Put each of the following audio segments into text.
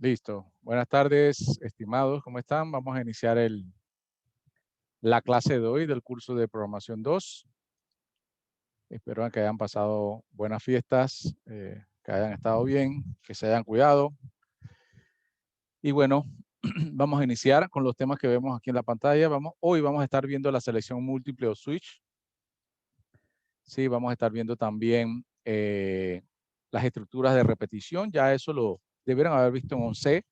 Listo. Buenas tardes, estimados. ¿Cómo están? Vamos a iniciar la clase de hoy del curso de Programación 2. Espero que hayan pasado buenas fiestas, que hayan estado bien, que se hayan cuidado. Y bueno, vamos a iniciar con los temas que vemos aquí en la pantalla. Hoy vamos a estar viendo la selección múltiple o switch. Sí, vamos a estar viendo también las estructuras de repetición. Ya eso lo debieron haber visto en 11.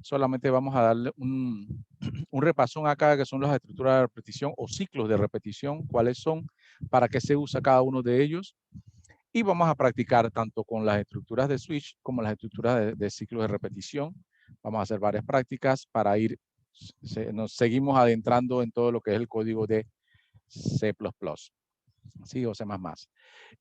Solamente vamos a darle un repasón acá, que son las estructuras de repetición o ciclos de repetición, cuáles son, para qué se usa cada uno de ellos. Y vamos a practicar tanto con las estructuras de switch como las estructuras de ciclos de repetición. Vamos a hacer varias prácticas para nos seguimos adentrando en todo lo que es el código de C++, ¿sí? O C++.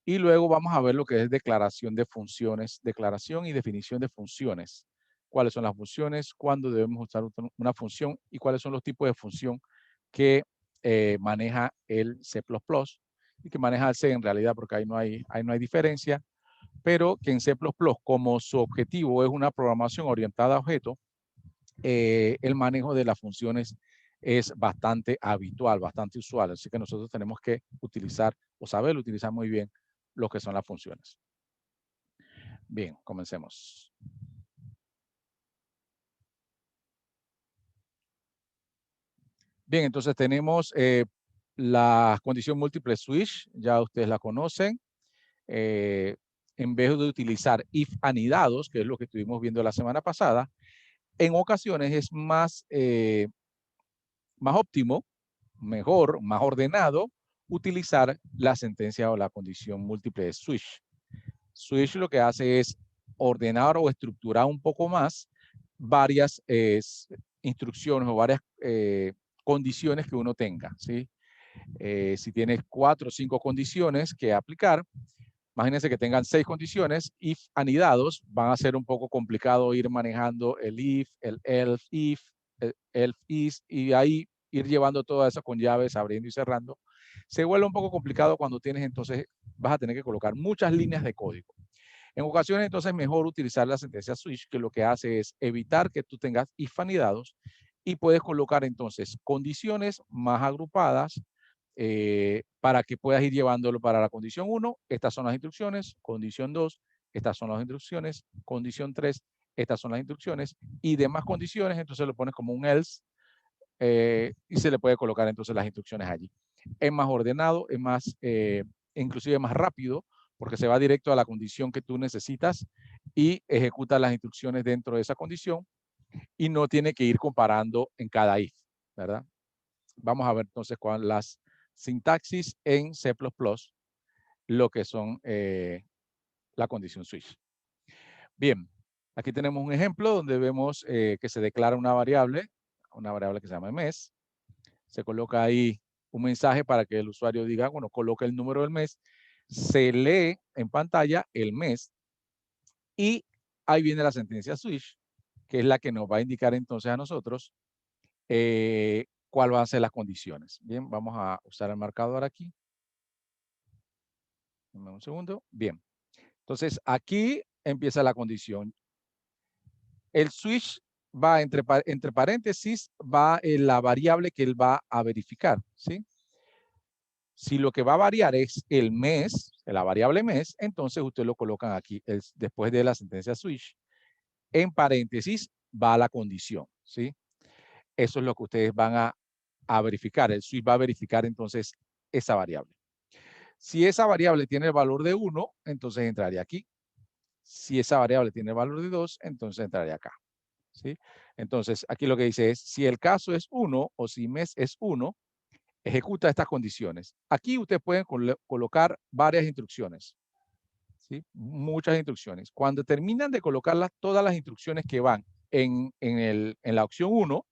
Y luego vamos a ver lo que es declaración de funciones, declaración y definición de funciones. Cuáles son las funciones, cuándo debemos usar una función y cuáles son los tipos de función que maneja el C++ y que maneja el C en realidad, porque ahí no hay diferencia, pero que en C++, como su objetivo es una programación orientada a objetos, el manejo de las funciones es bastante habitual, bastante usual. Así que nosotros tenemos que utilizar o saber utilizar muy bien lo que son las funciones. Bien, comencemos. Bien, entonces tenemos la condición múltiple switch, ya ustedes la conocen. En vez de utilizar if anidados, que es lo que estuvimos viendo la semana pasada, en ocasiones es más óptimo, mejor, más ordenado, utilizar la sentencia o la condición múltiple de switch. Switch lo que hace es ordenar o estructurar un poco más varias instrucciones o varias condiciones que uno tenga, ¿sí? Si tienes 4 o 5 condiciones que aplicar, imagínense que tengan 6 condiciones, if anidados, van a ser un poco complicado ir manejando el if, el else if, el else is, y ahí ir llevando todo eso con llaves, abriendo y cerrando. Se vuelve un poco complicado cuando tienes, entonces vas a tener que colocar muchas líneas de código. En ocasiones, entonces, es mejor utilizar la sentencia switch, que lo que hace es evitar que tú tengas if anidados y puedes colocar entonces condiciones más agrupadas para que puedas ir llevándolo para la condición 1. Estas son las instrucciones. Condición 2, estas son las instrucciones. Condición 3, estas son las instrucciones. Y demás condiciones, entonces lo pones como un else y se le puede colocar entonces las instrucciones allí. Es más ordenado, es más, inclusive más rápido, porque se va directo a la condición que tú necesitas y ejecuta las instrucciones dentro de esa condición y no tiene que ir comparando en cada if, ¿verdad? Vamos a ver entonces cuáles las sintaxis en C++, lo que son la condición switch. Bien, aquí tenemos un ejemplo donde vemos que se declara una variable que se llama mes. Se coloca ahí un mensaje para que el usuario diga, bueno, coloca el número del mes, se lee en pantalla el mes y ahí viene la sentencia switch, que es la que nos va a indicar entonces a nosotros cuál van a ser las condiciones. Bien, vamos a usar el marcador aquí. Dame un segundo. Bien. Entonces, aquí empieza la condición. El switch va entre paréntesis, va en la variable que él va a verificar, ¿sí? Si lo que va a variar es el mes, la variable mes, entonces ustedes lo colocan aquí después de la sentencia switch. En paréntesis va la condición, ¿sí? Eso es lo que ustedes van a verificar. El switch va a verificar entonces esa variable. Si esa variable tiene el valor de 1, entonces entraría aquí. Si esa variable tiene el valor de 2, entonces entraría acá, ¿sí? Entonces, aquí lo que dice es, si el caso es 1 o si mes es 1, ejecuta estas condiciones. Aquí ustedes pueden colocar varias instrucciones, ¿sí? Muchas instrucciones. Cuando terminan de colocar todas las instrucciones que van en la opción 1,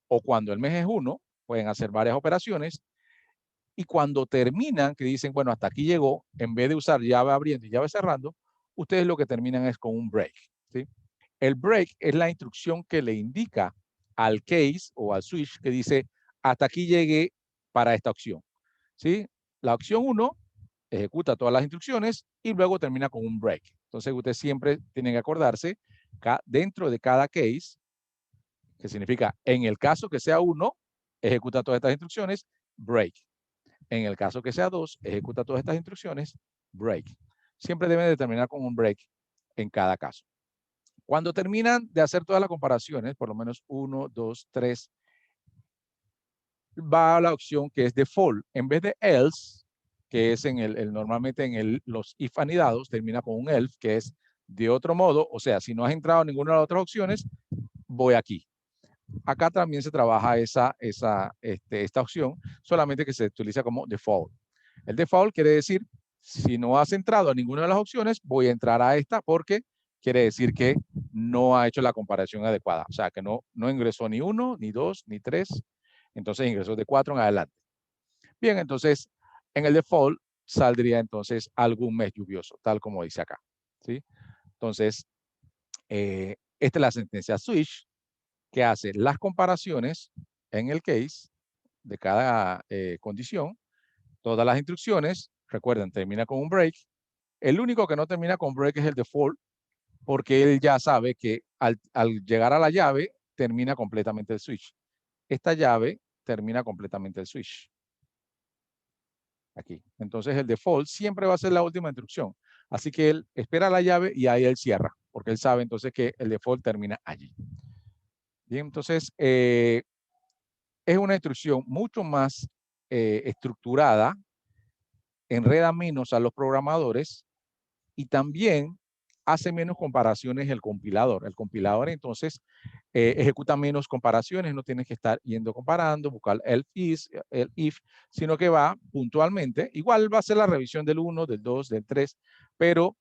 o cuando el mes es 1, pueden hacer varias operaciones. Y cuando terminan, que dicen, bueno, hasta aquí llegó, en vez de usar llave abriendo y llave cerrando, ustedes lo que terminan es con un break, ¿sí? El break es la instrucción que le indica al case o al switch que dice, hasta aquí llegué para esta opción, ¿sí? La opción 1 ejecuta todas las instrucciones y luego termina con un break. Entonces, ustedes siempre tienen que acordarse dentro de cada case, que significa en el caso que sea 1, ejecuta todas estas instrucciones, break. En el caso que sea 2, ejecuta todas estas instrucciones, break. Siempre deben de terminar con un break en cada caso. Cuando terminan de hacer todas las comparaciones, por lo menos 1, 2, 3, va a la opción que es default. En vez de else, que es normalmente en los if anidados, termina con un else, que es de otro modo. O sea, si no has entrado en ninguna de las otras opciones, voy aquí. Acá también se trabaja esta opción, solamente que se utiliza como default. El default quiere decir, si no has entrado a ninguna de las opciones, voy a entrar a esta porque quiere decir que no ha hecho la comparación adecuada. O sea, que no ingresó ni 1, ni 2, ni 3. Entonces ingresó de 4 en adelante. Bien, entonces en el default saldría entonces algún mes lluvioso, tal como dice acá. ¿Sí? Entonces, esta es la sentencia switch que hace las comparaciones en el case de cada condición. Todas las instrucciones, recuerden, termina con un break. El único que no termina con break es el default, porque él ya sabe que al llegar a la llave, termina completamente el switch. Esta llave termina completamente el switch. Aquí. Entonces el default siempre va a ser la última instrucción. Así que él espera la llave y ahí él cierra, porque él sabe entonces que el default termina allí. Bien, entonces es una instrucción mucho más estructurada, enreda menos a los programadores y también hace menos comparaciones el compilador. El compilador entonces ejecuta menos comparaciones, no tienes que estar yendo comparando, buscar el if, sino que va puntualmente. Igual va a ser la revisión del 1, del 2, del 3, pero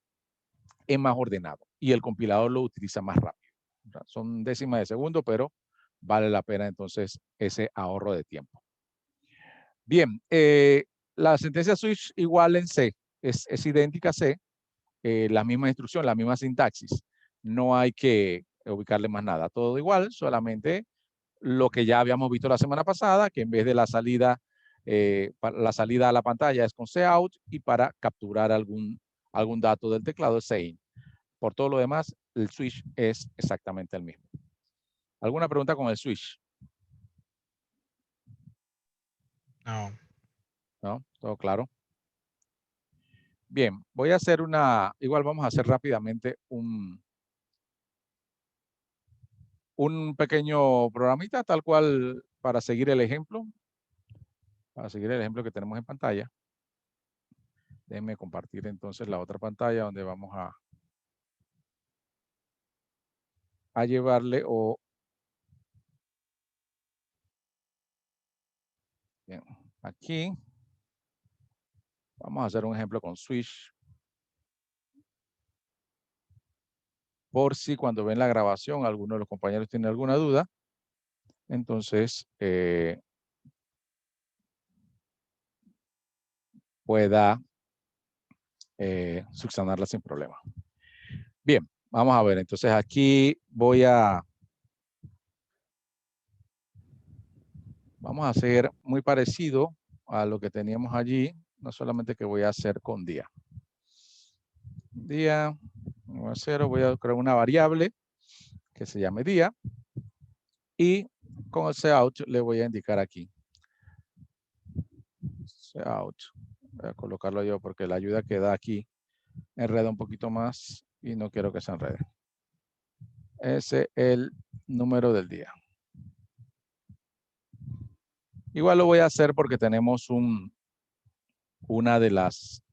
es más ordenado y el compilador lo utiliza más rápido. O sea, son décimas de segundo, pero vale la pena entonces ese ahorro de tiempo. Bien, la sentencia switch igual en C, es idéntica a C, la misma instrucción, la misma sintaxis. No hay que ubicarle más nada, todo igual, solamente lo que ya habíamos visto la semana pasada, que en vez de la salida a la pantalla es con cout y para capturar algún dato del teclado es sein. Por todo lo demás, el switch es exactamente el mismo. ¿Alguna pregunta con el switch? No. ¿No? ¿Todo claro? Bien, voy a hacer igual vamos a hacer rápidamente un pequeño programita, tal cual para seguir el ejemplo. Para seguir el ejemplo que tenemos en pantalla. Déjenme compartir entonces la otra pantalla donde vamos a llevarle bien, aquí vamos a hacer un ejemplo con switch. Por si cuando ven la grabación alguno de los compañeros tiene alguna duda, entonces pueda subsanarla sin problema. Bien, vamos a ver. Entonces aquí vamos a hacer muy parecido a lo que teníamos allí, no solamente que voy a hacer con día. Día 0, voy a crear una variable que se llame día y con el cout le voy a indicar aquí. Cout. Voy a colocarlo yo porque la ayuda que da aquí enreda un poquito más y no quiero que se enrede. Ese es el número del día. Igual lo voy a hacer porque tenemos una de las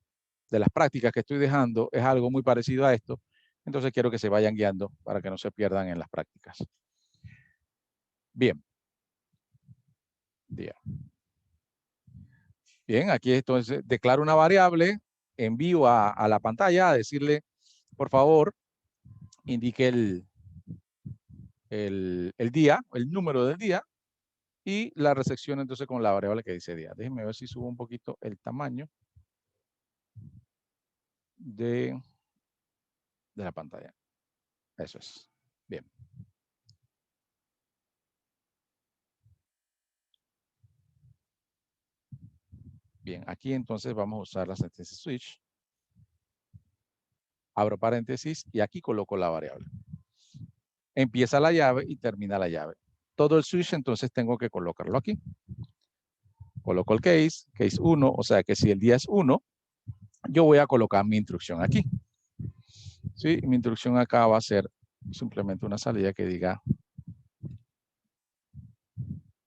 prácticas que estoy dejando es algo muy parecido a esto. Entonces quiero que se vayan guiando para que no se pierdan en las prácticas. Bien. Día. Bien, aquí entonces declaro una variable, envío a la pantalla a decirle, por favor, indique el día, el número del día, y la recepción entonces con la variable que dice día. Déjenme ver si subo un poquito el tamaño de la pantalla. Eso es. Bien. Bien, aquí entonces vamos a usar la sentencia switch. Abro paréntesis y aquí coloco la variable. empieza la llave y termina la llave. Todo el switch entonces tengo que colocarlo aquí. Coloco el case 1, o sea que si el día es 1, yo voy a colocar mi instrucción aquí. ¿Sí? Mi instrucción acá va a ser simplemente una salida que diga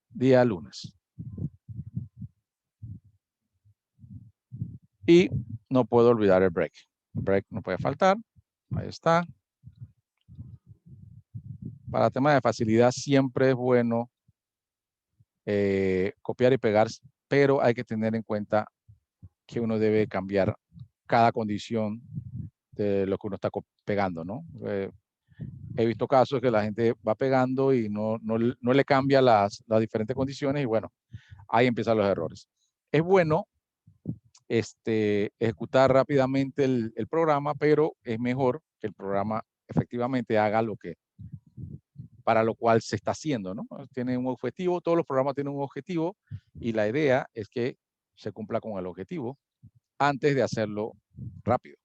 día lunes. Y no puedo olvidar el break. El break no puede faltar. Ahí está. Para temas de facilidad siempre es bueno copiar y pegar, pero hay que tener en cuenta que uno debe cambiar cada condición de lo que uno está pegando, ¿no? He visto casos que la gente va pegando y no le cambia las diferentes condiciones y bueno, ahí empiezan los errores. Es bueno ejecutar rápidamente el programa, pero es mejor que el programa efectivamente haga lo que para lo cual se está haciendo, ¿no? Tiene un objetivo, todos los programas tienen un objetivo y la idea es que se cumpla con el objetivo antes de hacerlo rápido.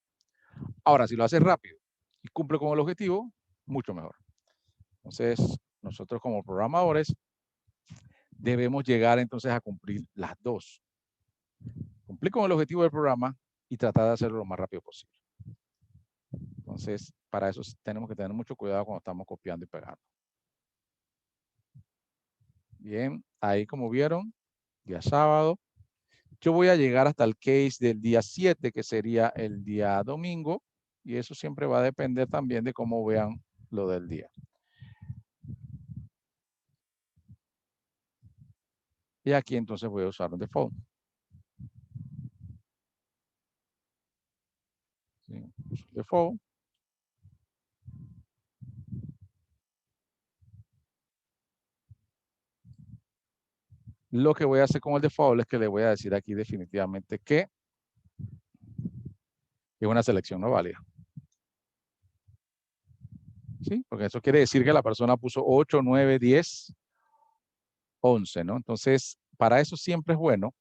Ahora, si lo haces rápido y cumple con el objetivo, mucho mejor. Entonces, nosotros como programadores debemos llegar entonces a cumplir las dos. Cumplir con el objetivo del programa y tratar de hacerlo lo más rápido posible. Entonces, para eso tenemos que tener mucho cuidado cuando estamos copiando y pegando. Bien, ahí como vieron, día sábado. Yo voy a llegar hasta el case del día 7, que sería el día domingo, y eso siempre va a depender también de cómo vean lo del día. Y aquí entonces voy a usar un default. ¿Sí? Default. Lo que voy a hacer con el default es que le voy a decir aquí definitivamente que es una selección no válida. ¿Sí? Porque eso quiere decir que la persona puso 8, 9, 10, 11, ¿no? Entonces, para eso siempre es bueno.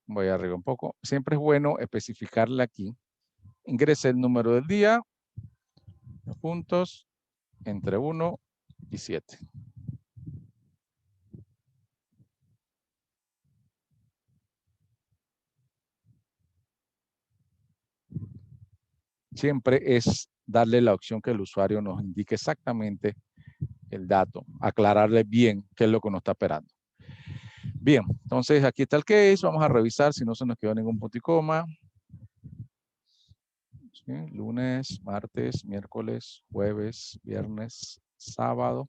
Voy a arriba un poco. Siempre es bueno especificarle aquí. Ingrese el número del día, puntos, entre 1 y 7. Siempre es darle la opción que el usuario nos indique exactamente el dato, aclararle bien qué es lo que nos está esperando. Bien, entonces aquí está el case, vamos a revisar si no se nos quedó ningún punto y coma. ¿Sí? Lunes, martes, miércoles, jueves, viernes, sábado.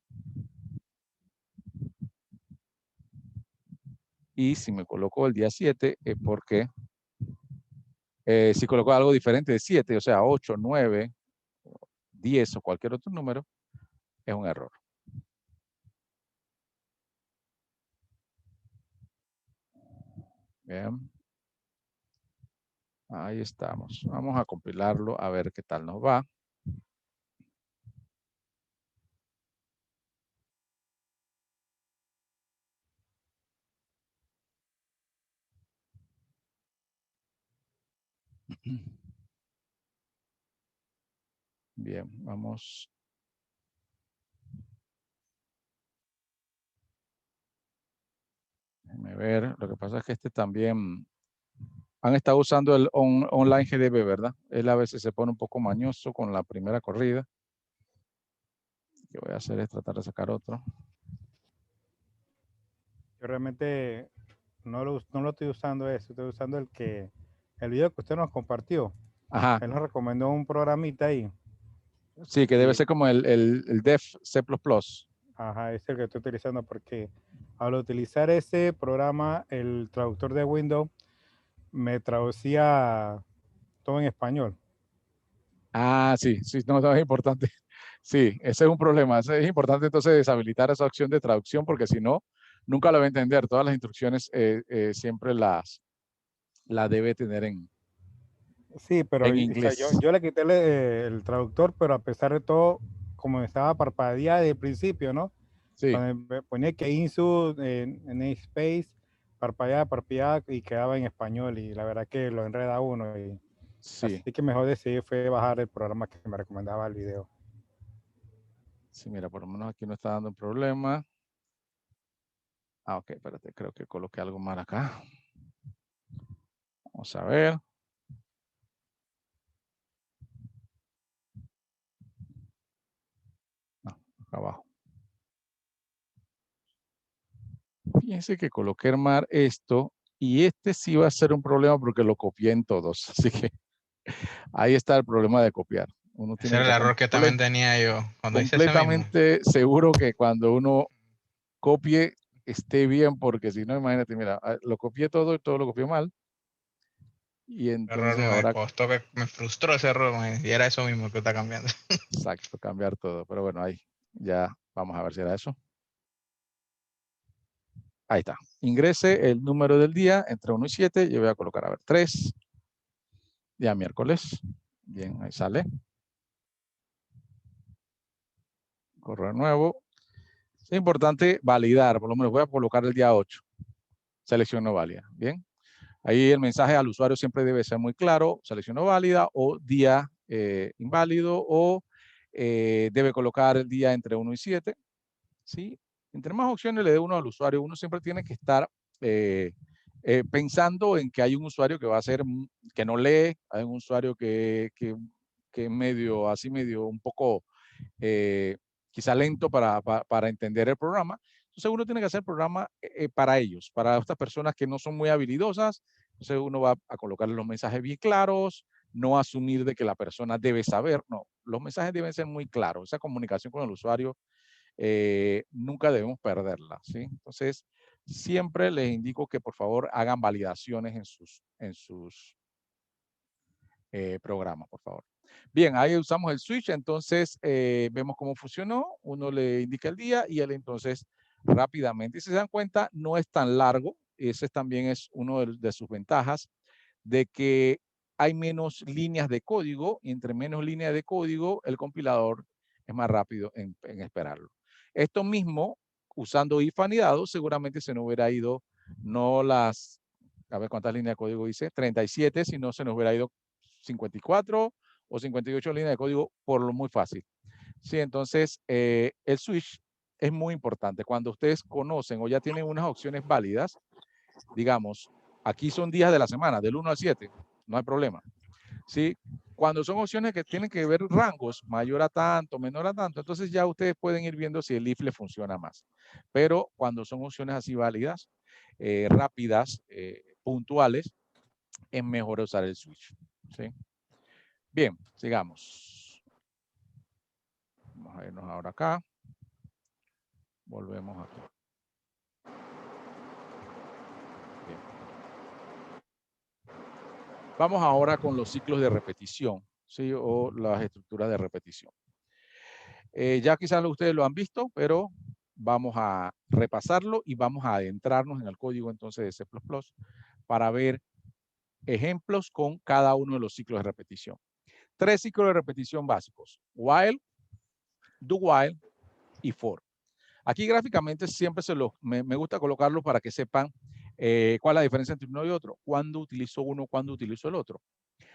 Y si me coloco el día 7 es porque si coloco algo diferente de 7, o sea 8, 9, 10 o cualquier otro número, es un error. Bien. Ahí estamos. Vamos a compilarlo a ver qué tal nos va. Bien, vamos. Déjenme ver. Lo que pasa es que este también han estado usando el online GDB, ¿verdad? Él a veces se pone un poco mañoso con la primera corrida. Lo que voy a hacer es tratar de sacar otro. Yo realmente no lo estoy usando eso, estoy usando el video que usted nos compartió. Ajá. Él nos recomendó un programita ahí. Sí, que debe ser como el def C++. Ajá, es el que estoy utilizando porque al utilizar ese programa, el traductor de Windows me traducía todo en español. Ah, sí, sí, no, es importante. Sí, ese es un problema. Es importante entonces deshabilitar esa opción de traducción porque si no, nunca lo va a entender. Todas las instrucciones siempre las debe tener en Sí, pero o sea, inglés. yo le quité el traductor, pero a pesar de todo, como estaba parpadeada desde el principio, ¿no? Sí, Cuando ponía que insert en space, parpadeada y quedaba en español y la verdad que lo enreda uno. Sí, Así que mejor decidí fue bajar el programa que me recomendaba el video. sí, mira, por lo menos aquí no está dando un problema. Ah, ok, espérate, creo que coloqué algo mal acá. Vamos a ver. No, acá abajo. Fíjense que coloqué mal esto y este sí va a ser un problema porque lo copié en todos. Así que ahí está el problema de copiar. Uno Ese tiene que era el estar error que también tenía yo cuando hice ese mismo. completamente seguro que cuando uno copie esté bien, porque si no, imagínate, mira, lo copié todo y todo lo copié mal. Y Error entonces me ahora, costó, que me frustró ese error, y era eso mismo que está cambiando. exacto, cambiar todo. Pero bueno, ahí ya vamos a ver si era eso. Ahí está. Ingrese el número del día entre 1 y 7. Yo voy a colocar, a ver, 3. Día miércoles. Bien, ahí sale. Correo nuevo. Es importante validar, por lo menos voy a colocar el día 8. Selección no válida. Bien. Ahí el mensaje al usuario siempre debe ser muy claro, selección no válida o día inválido, o debe colocar el día entre 1 y 7. ¿Sí? Entre más opciones le dé uno al usuario, uno siempre tiene que estar pensando en que hay un usuario que va a ser, que no lee, hay un usuario que es medio, así medio un poco quizá lento para entender el programa. Entonces uno tiene que hacer el programa para ellos, para estas personas que no son muy habilidosas. Entonces uno va a colocarle los mensajes bien claros, no asumir de que la persona debe saber, no, los mensajes deben ser muy claros. Esa comunicación con el usuario nunca debemos perderla, ¿sí? Entonces siempre les indico que por favor hagan validaciones en sus programas, por favor. Bien, ahí usamos el switch, entonces vemos cómo funcionó, uno le indica el día y él entonces rápidamente, y si se dan cuenta, no es tan largo, ese también es uno de sus ventajas, de que hay menos líneas de código, y entre menos líneas de código, el compilador es más rápido en esperarlo. Esto mismo, usando if anidado, seguramente se nos hubiera ido, no las, a ver cuántas líneas de código dice, 37, si no se nos hubiera ido 54 o 58 líneas de código por lo muy fácil. Sí, entonces el switch es muy importante. Cuando ustedes conocen o ya tienen unas opciones válidas, digamos, aquí son días de la semana, del 1 al 7, no hay problema. ¿Sí? Cuando son opciones que tienen que ver rangos, mayor a tanto, menor a tanto, entonces ya ustedes pueden ir viendo si el if le funciona más. Pero cuando son opciones así válidas, rápidas, puntuales, es mejor usar el switch. ¿Sí? Bien, sigamos. Vamos a irnos ahora acá. Volvemos acá. Bien. Vamos ahora con los ciclos de repetición, ¿sí? O las estructuras de repetición. Ya quizás ustedes lo han visto, pero vamos a repasarlo y vamos a adentrarnos en el código entonces de C++ para ver ejemplos con cada uno de los ciclos de repetición. 3 ciclos de repetición básicos: while, do while y for. Aquí gráficamente siempre me gusta colocarlo para que sepan cuál es la diferencia entre uno y otro, cuándo utilizo uno, cuándo utilizo el otro.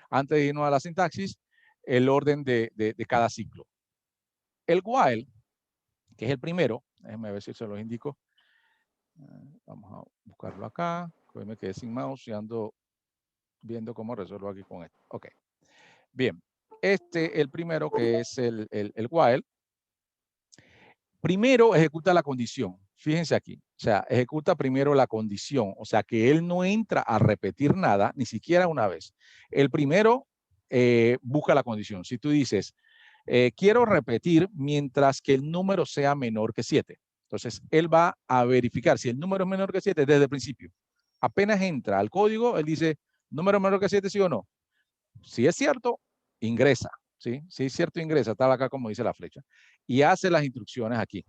Antes de irnos a la sintaxis, el orden de cada ciclo. El while, que es el primero, déjenme ver si se los indico. Vamos a buscarlo acá. Hoy me quedé sin mouse y ando viendo cómo resuelvo aquí con esto. Ok. Bien. El primero, que es el while, primero ejecuta la condición. Fíjense aquí. O sea, ejecuta primero la condición. O sea, que él no entra a repetir nada, ni siquiera una vez. El primero busca la condición. Si tú dices, quiero repetir mientras que el número sea menor que 7. Entonces, él va a verificar si el número es menor que 7 desde el principio. Apenas entra al código, él dice, número menor que 7, sí o no. Si es cierto, ingresa. ¿Sí? Si es cierto, ingresa. Está acá como dice la flecha. Y hace las instrucciones aquí.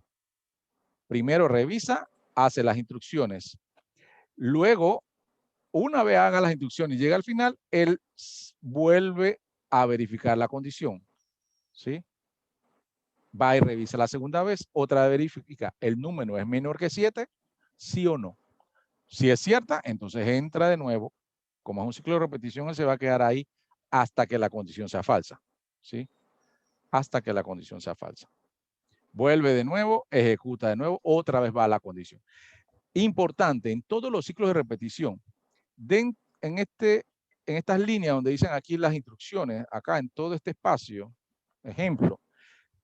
Primero revisa, hace las instrucciones. Luego, una vez haga las instrucciones y llega al final, él vuelve a verificar la condición. ¿Sí? Va y revisa la segunda vez, otra vez verifica, ¿el número es menor que 7? ¿Sí o no? Si es cierta, entonces entra de nuevo. Como es un ciclo de repetición, él se va a quedar ahí hasta que la condición sea falsa, ¿sí? Hasta que la condición sea falsa. Vuelve de nuevo, ejecuta de nuevo, otra vez va a la condición. Importante, en todos los ciclos de repetición, en estas líneas donde dicen aquí las instrucciones, acá en todo este espacio, ejemplo,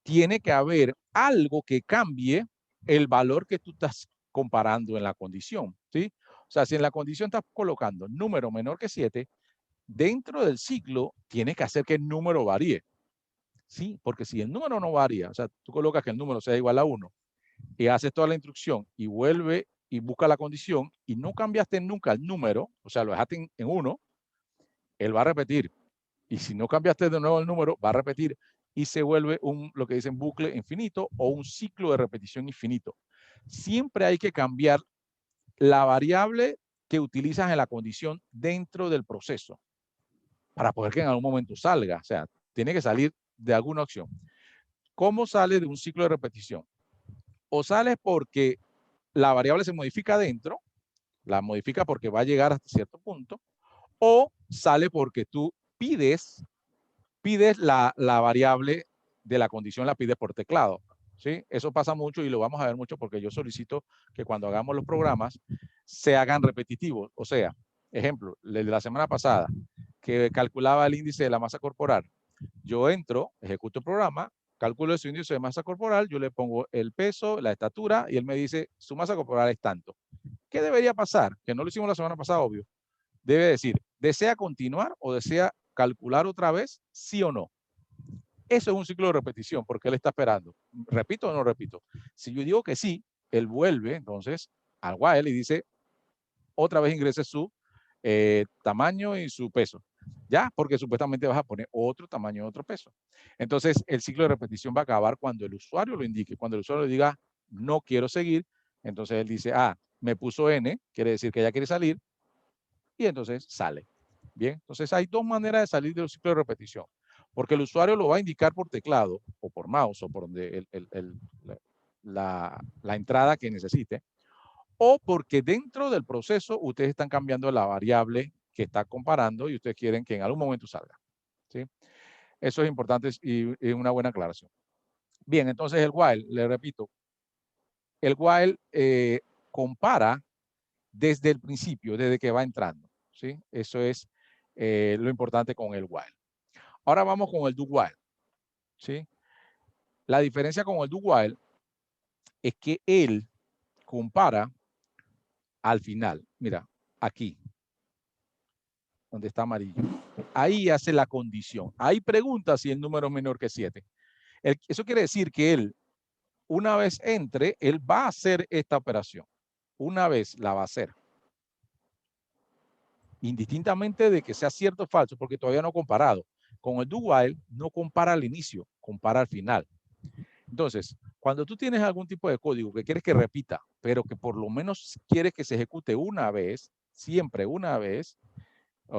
tiene que haber algo que cambie el valor que tú estás comparando en la condición, ¿sí? O sea, si en la condición estás colocando número menor que 7, dentro del ciclo tienes que hacer que el número varíe, ¿sí? Porque si el número no varía, o sea, tú colocas que el número sea igual a 1 y haces toda la instrucción y vuelve y busca la condición y no cambiaste nunca el número, o sea, lo dejaste en 1, él va a repetir. Y si no cambiaste de nuevo el número, va a repetir y se vuelve lo que dicen bucle infinito o un ciclo de repetición infinito. Siempre hay que cambiar la variable que utilizas en la condición dentro del proceso para poder que en algún momento salga. O sea, tiene que salir de alguna opción. ¿Cómo sale de un ciclo de repetición? O sale porque la variable se modifica dentro, la modifica porque va a llegar hasta cierto punto, o sale porque tú pides la variable de la condición, la pides por teclado. ¿Sí? Eso pasa mucho y lo vamos a ver mucho porque yo solicito que cuando hagamos los programas se hagan repetitivos. O sea, ejemplo, el de la semana pasada, que calculaba el índice de la masa corporal. Yo entro, ejecuto el programa, calculo su índice de masa corporal, yo le pongo el peso, la estatura y él me dice, su masa corporal es tanto. ¿Qué debería pasar? Que no lo hicimos la semana pasada, obvio. Debe decir, ¿desea continuar o desea calcular otra vez, sí o no? Eso es un ciclo de repetición porque él está esperando. ¿Repito o no repito? Si yo digo que sí, él vuelve entonces al while y dice, otra vez ingrese su tamaño y su peso. ¿Ya? Porque supuestamente vas a poner otro tamaño y otro peso. Entonces, el ciclo de repetición va a acabar cuando el usuario lo indique. Cuando el usuario diga, no quiero seguir, entonces él dice, me puso N, quiere decir que ya quiere salir, y entonces sale. Bien, entonces hay dos maneras de salir del ciclo de repetición. Porque el usuario lo va a indicar por teclado, o por mouse, o por donde la entrada que necesite, o porque dentro del proceso ustedes están cambiando la variable que está comparando y ustedes quieren que en algún momento salga. ¿Sí? Eso es importante y es una buena aclaración. Bien, entonces el while, le repito, el while compara desde el principio, desde que va entrando. ¿Sí? Eso es lo importante con el while. Ahora vamos con el do while. ¿Sí? La diferencia con el do while es que él compara al final. Mira, aquí, donde está amarillo. Ahí hace la condición. Ahí pregunta si el número es menor que 7. Eso quiere decir que él, una vez entre, él va a hacer esta operación. Una vez la va a hacer. Indistintamente de que sea cierto o falso, porque todavía no ha comparado. Con el do while no compara al inicio, compara al final. Entonces, cuando tú tienes algún tipo de código que quieres que repita, pero que por lo menos quieres que se ejecute una vez, siempre una vez,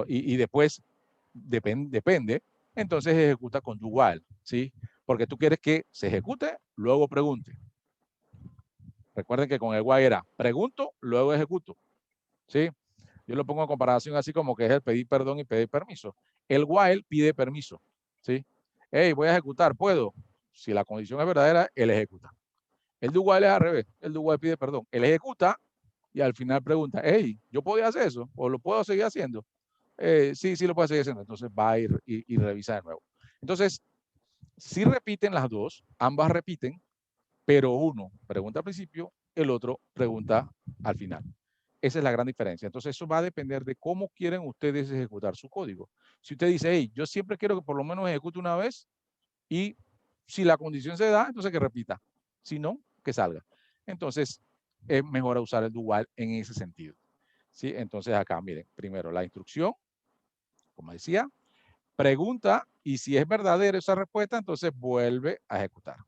y después depende, entonces ejecuta con do while, ¿sí? Porque tú quieres que se ejecute, luego pregunte. Recuerden que con el while era pregunto, luego ejecuto, ¿sí? Yo lo pongo en comparación así como que es el pedir perdón y pedir permiso. El while pide permiso, ¿sí? Hey, voy a ejecutar, ¿puedo? Si la condición es verdadera, él ejecuta. El do while es al revés. El do while pide perdón. Él ejecuta y al final pregunta, hey, ¿yo podía hacer eso? ¿O lo puedo seguir haciendo? Sí, sí lo puede seguir haciendo. Entonces va a ir y revisa de nuevo. Entonces, si repiten las dos, ambas repiten, pero uno pregunta al principio, el otro pregunta al final. Esa es la gran diferencia. Entonces, eso va a depender de cómo quieren ustedes ejecutar su código. Si usted dice, hey, yo siempre quiero que por lo menos ejecute una vez y si la condición se da, entonces que repita. Si no, que salga. Entonces, es mejor usar el do while en ese sentido. ¿Sí? Entonces, acá, miren, primero la instrucción, como decía, pregunta y si es verdadera esa respuesta, entonces vuelve a ejecutar.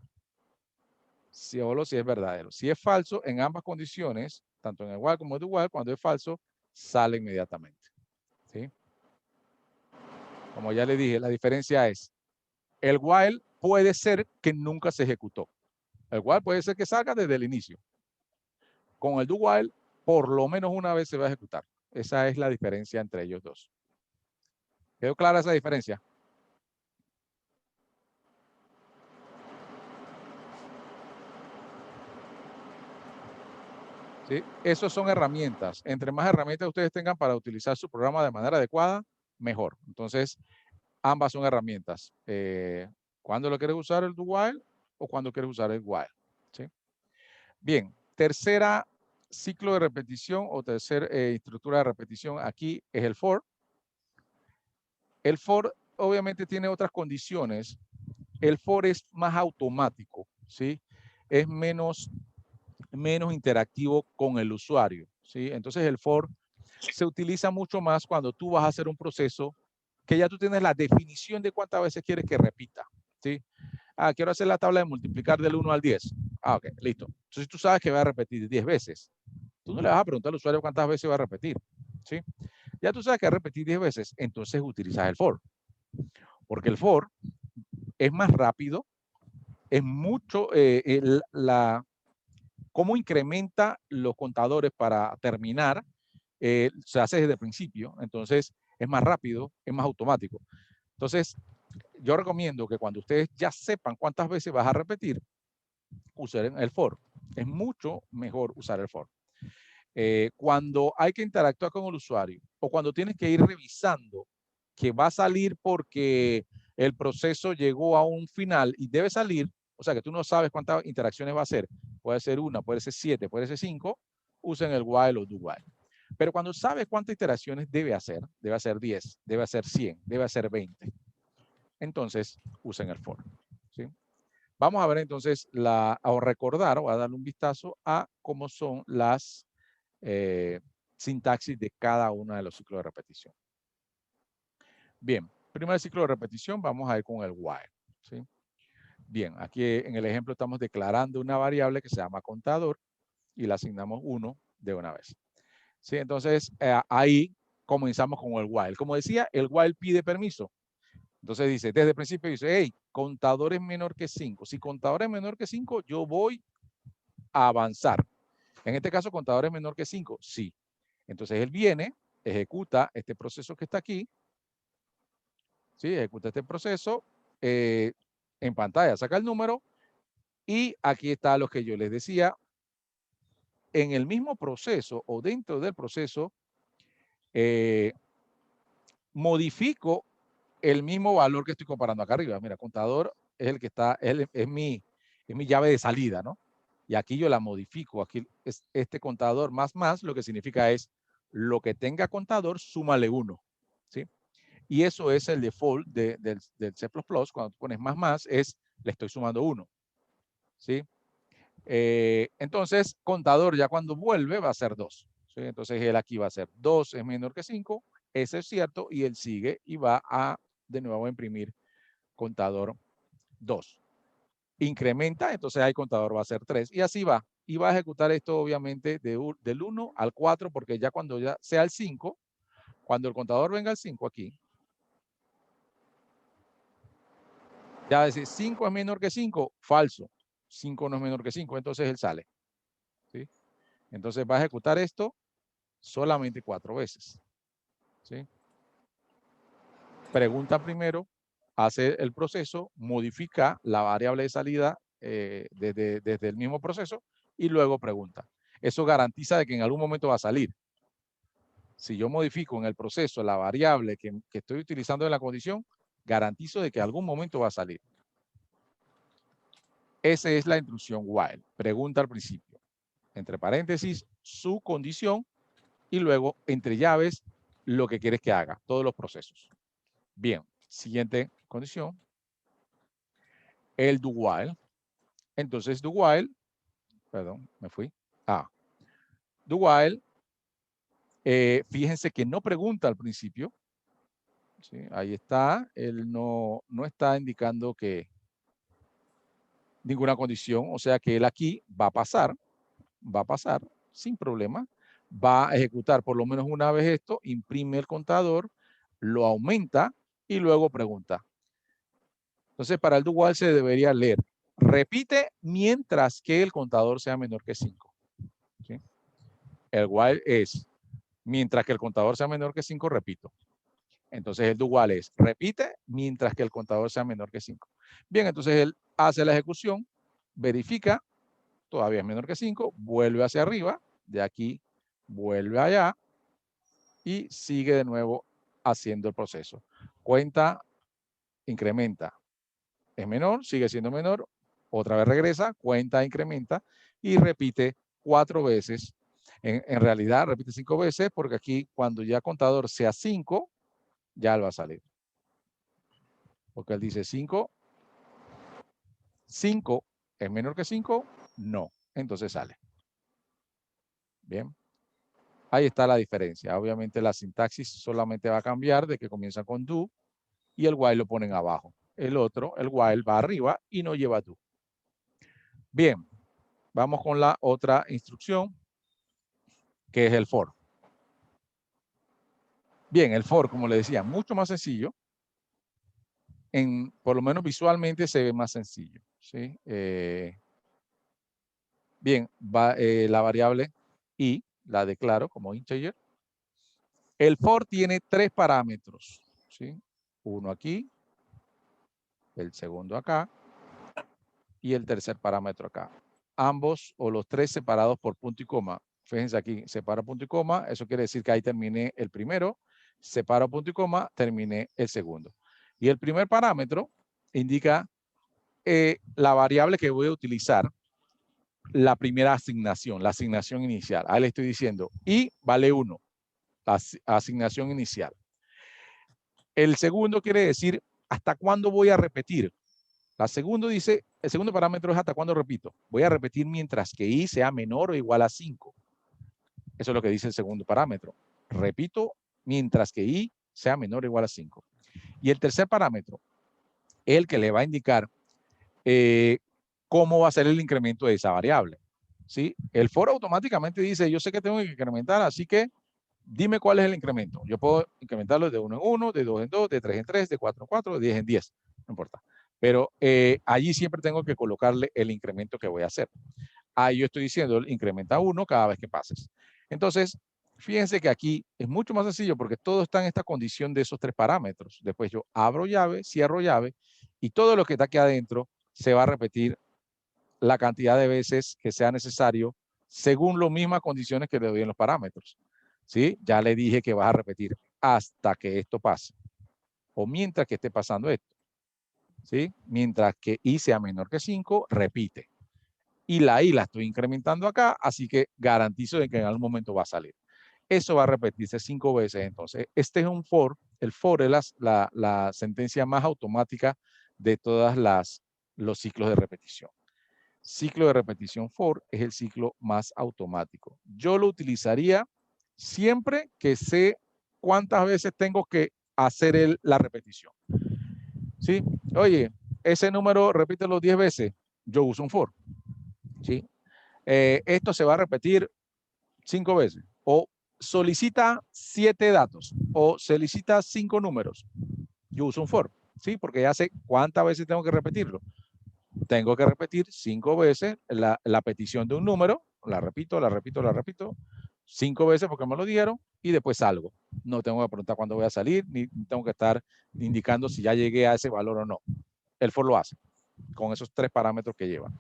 Solo si es verdadero. Si es falso, en ambas condiciones, tanto en el while como en el do while, cuando es falso, sale inmediatamente. ¿Sí? Como ya le dije, la diferencia es, el while puede ser que nunca se ejecutó. El while puede ser que salga desde el inicio. Con el do while, por lo menos una vez se va a ejecutar. Esa es la diferencia entre ellos dos. ¿Quedó clara esa diferencia? ¿Sí? Esas son herramientas. Entre más herramientas ustedes tengan para utilizar su programa de manera adecuada, mejor. Entonces, ambas son herramientas. ¿Cuándo lo quieres usar el do while o cuando quieres usar el while? ¿Sí? Bien, tercera ciclo de repetición o tercera estructura de repetición aquí es el for. El for obviamente tiene otras condiciones. El for es más automático, ¿sí? Es menos interactivo con el usuario, ¿sí? Entonces el for se utiliza mucho más cuando tú vas a hacer un proceso que ya tú tienes la definición de cuántas veces quieres que repita, ¿sí? Ah, quiero hacer la tabla de multiplicar del 1 al 10. Ah, ok, listo. Entonces tú sabes que va a repetir 10 veces. Tú no le vas a preguntar al usuario cuántas veces va a repetir, ¿sí? Ya tú sabes que va a repetir 10 veces, entonces utilizas el for. Porque el for es más rápido, es mucho, cómo incrementa los contadores para terminar, se hace desde el principio, entonces es más rápido, es más automático. Entonces, yo recomiendo que cuando ustedes ya sepan cuántas veces vas a repetir, usen el for. Es mucho mejor usar el for. Cuando hay que interactuar con el usuario o cuando tienes que ir revisando que va a salir porque el proceso llegó a un final y debe salir, o sea que tú no sabes cuántas interacciones va a ser, puede ser 1, puede ser 7, puede ser 5, usen el while o do while. Pero cuando sabes cuántas iteraciones debe hacer 10, debe hacer 100, debe hacer 20, entonces usen el for. ¿Sí? Vamos a ver entonces, o recordar, o a darle un vistazo a cómo son las sintaxis de cada uno de los ciclos de repetición. Bien, primer ciclo de repetición, vamos a ir con el while. ¿Sí? Bien, aquí en el ejemplo estamos declarando una variable que se llama contador y le asignamos 1 de una vez. ¿Sí? Entonces, ahí comenzamos con el while. Como decía, el while pide permiso. Entonces dice, desde el principio dice, hey, contador es menor que 5. Si contador es menor que 5, yo voy a avanzar. En este caso, contador es menor que 5, sí. Entonces él viene, ejecuta este proceso que está aquí, ¿sí? Ejecuta este proceso, en pantalla saca el número y aquí está lo que yo les decía. En el mismo proceso o dentro del proceso, modifico el mismo valor que estoy comparando acá arriba. Mira, contador es el que está, es mi llave de salida, ¿no? Y aquí yo la modifico. Aquí es este contador más, lo que significa es lo que tenga contador, súmale 1, ¿sí? Y eso es el default del C++. Cuando pones más, le estoy sumando 1, ¿sí? Entonces, contador ya cuando vuelve va a ser 2, ¿sí? Entonces, él aquí va a ser 2 es menor que 5, ese es cierto, y él sigue y va a de nuevo a imprimir contador 2. Incrementa, entonces ahí contador va a ser 3 y así va. Y va a ejecutar esto obviamente del 1 al 4 porque ya cuando ya sea el 5, cuando el contador venga al 5 aquí, ya va a decir 5 es menor que 5, falso. 5 no es menor que 5, entonces él sale. ¿Sí? Entonces va a ejecutar esto solamente 4 veces. ¿Sí? Pregunta primero, hace el proceso, modifica la variable de salida desde el mismo proceso y luego pregunta. Eso garantiza de que en algún momento va a salir. Si yo modifico en el proceso la variable que estoy utilizando en la condición, garantizo de que en algún momento va a salir. Esa es la instrucción while. Pregunta al principio. Entre paréntesis, su condición y luego, entre llaves, lo que quieres que haga. Todos los procesos. Bien. Siguiente condición. El do while. Entonces, do while, perdón, me fui. Do while, fíjense que no pregunta al principio. ¿Sí? Ahí está. Él no está indicando que ninguna condición. O sea que él aquí va a pasar sin problema. Va a ejecutar por lo menos una vez esto, imprime el contador, lo aumenta y luego pregunta. Entonces, para el do while se debería leer. Repite mientras que el contador sea menor que 5. ¿Sí? El while es, mientras que el contador sea menor que 5, repito. Entonces el do while es repite mientras que el contador sea menor que 5. Bien, entonces él hace la ejecución, verifica, todavía es menor que 5, vuelve hacia arriba, de aquí vuelve allá y sigue de nuevo haciendo el proceso. Cuenta, incrementa, es menor, sigue siendo menor, otra vez regresa, cuenta, incrementa y repite 4 veces. En realidad repite 5 veces porque aquí cuando ya contador sea 5, ya él va a salir. Porque él dice 5, 5 es menor que 5, no. Entonces sale. Bien. Ahí está la diferencia. Obviamente la sintaxis solamente va a cambiar de que comienza con do y el while lo ponen abajo. El otro, el while, va arriba y no lleva do. Bien. Vamos con la otra instrucción, que es el for. Bien, el for, como le decía, mucho más sencillo. Por lo menos visualmente se ve más sencillo. ¿Sí? Bien, la variable i la declaro como integer. El for tiene 3 parámetros. ¿Sí? Uno aquí, el segundo acá y el tercer parámetro acá. Ambos o los 3 separados por punto y coma. Fíjense aquí, separo punto y coma, eso quiere decir que ahí terminé el primero, separo punto y coma, terminé el segundo. Y el primer parámetro indica la variable que voy a utilizar, la primera asignación, la asignación inicial. Ahí le estoy diciendo, y vale 1, la asignación inicial. El segundo quiere decir, ¿hasta cuándo voy a repetir? El segundo parámetro es hasta cuándo repito. Voy a repetir mientras que i sea menor o igual a 5. Eso es lo que dice el segundo parámetro. Repito mientras que i sea menor o igual a 5. Y el tercer parámetro es el que le va a indicar cómo va a ser el incremento de esa variable. ¿Sí? El for automáticamente dice, yo sé que tengo que incrementar, así que dime cuál es el incremento. Yo puedo incrementarlo de 1 en 1, de 2 en 2, de 3 en 3, de 4 en 4, de 10 en 10. No importa. Pero allí siempre tengo que colocarle el incremento que voy a hacer. Ahí yo estoy diciendo, incrementa 1 cada vez que pases. Entonces, fíjense que aquí es mucho más sencillo porque todo está en esta condición de esos 3 parámetros. Después yo abro llave, cierro llave y todo lo que está aquí adentro se va a repetir la cantidad de veces que sea necesario según las mismas condiciones que le doy en los parámetros. ¿Sí? Ya le dije que vas a repetir hasta que esto pase o mientras que esté pasando esto. ¿Sí? Mientras que i sea menor que 5, repite. Y la i la estoy incrementando acá, así que garantizo de que en algún momento va a salir. Eso va a repetirse 5 veces. Entonces, este es un for. El for es la sentencia más automática de todos los ciclos de repetición. Ciclo de repetición for es el ciclo más automático. Yo lo utilizaría siempre que sé cuántas veces tengo que hacer la repetición. ¿Sí? Oye, ese número repítelo 10 veces. Yo uso un for. ¿Sí? Esto se va a repetir 5 veces. O solicita 7 datos. O solicita 5 números. Yo uso un for. ¿Sí? Porque ya sé cuántas veces tengo que repetirlo. Tengo que repetir 5 veces la petición de un número. La repito, 5 veces porque me lo dieron y después salgo. No tengo que preguntar cuándo voy a salir, ni tengo que estar indicando si ya llegué a ese valor o no. El for lo hace con esos 3 parámetros que lleva.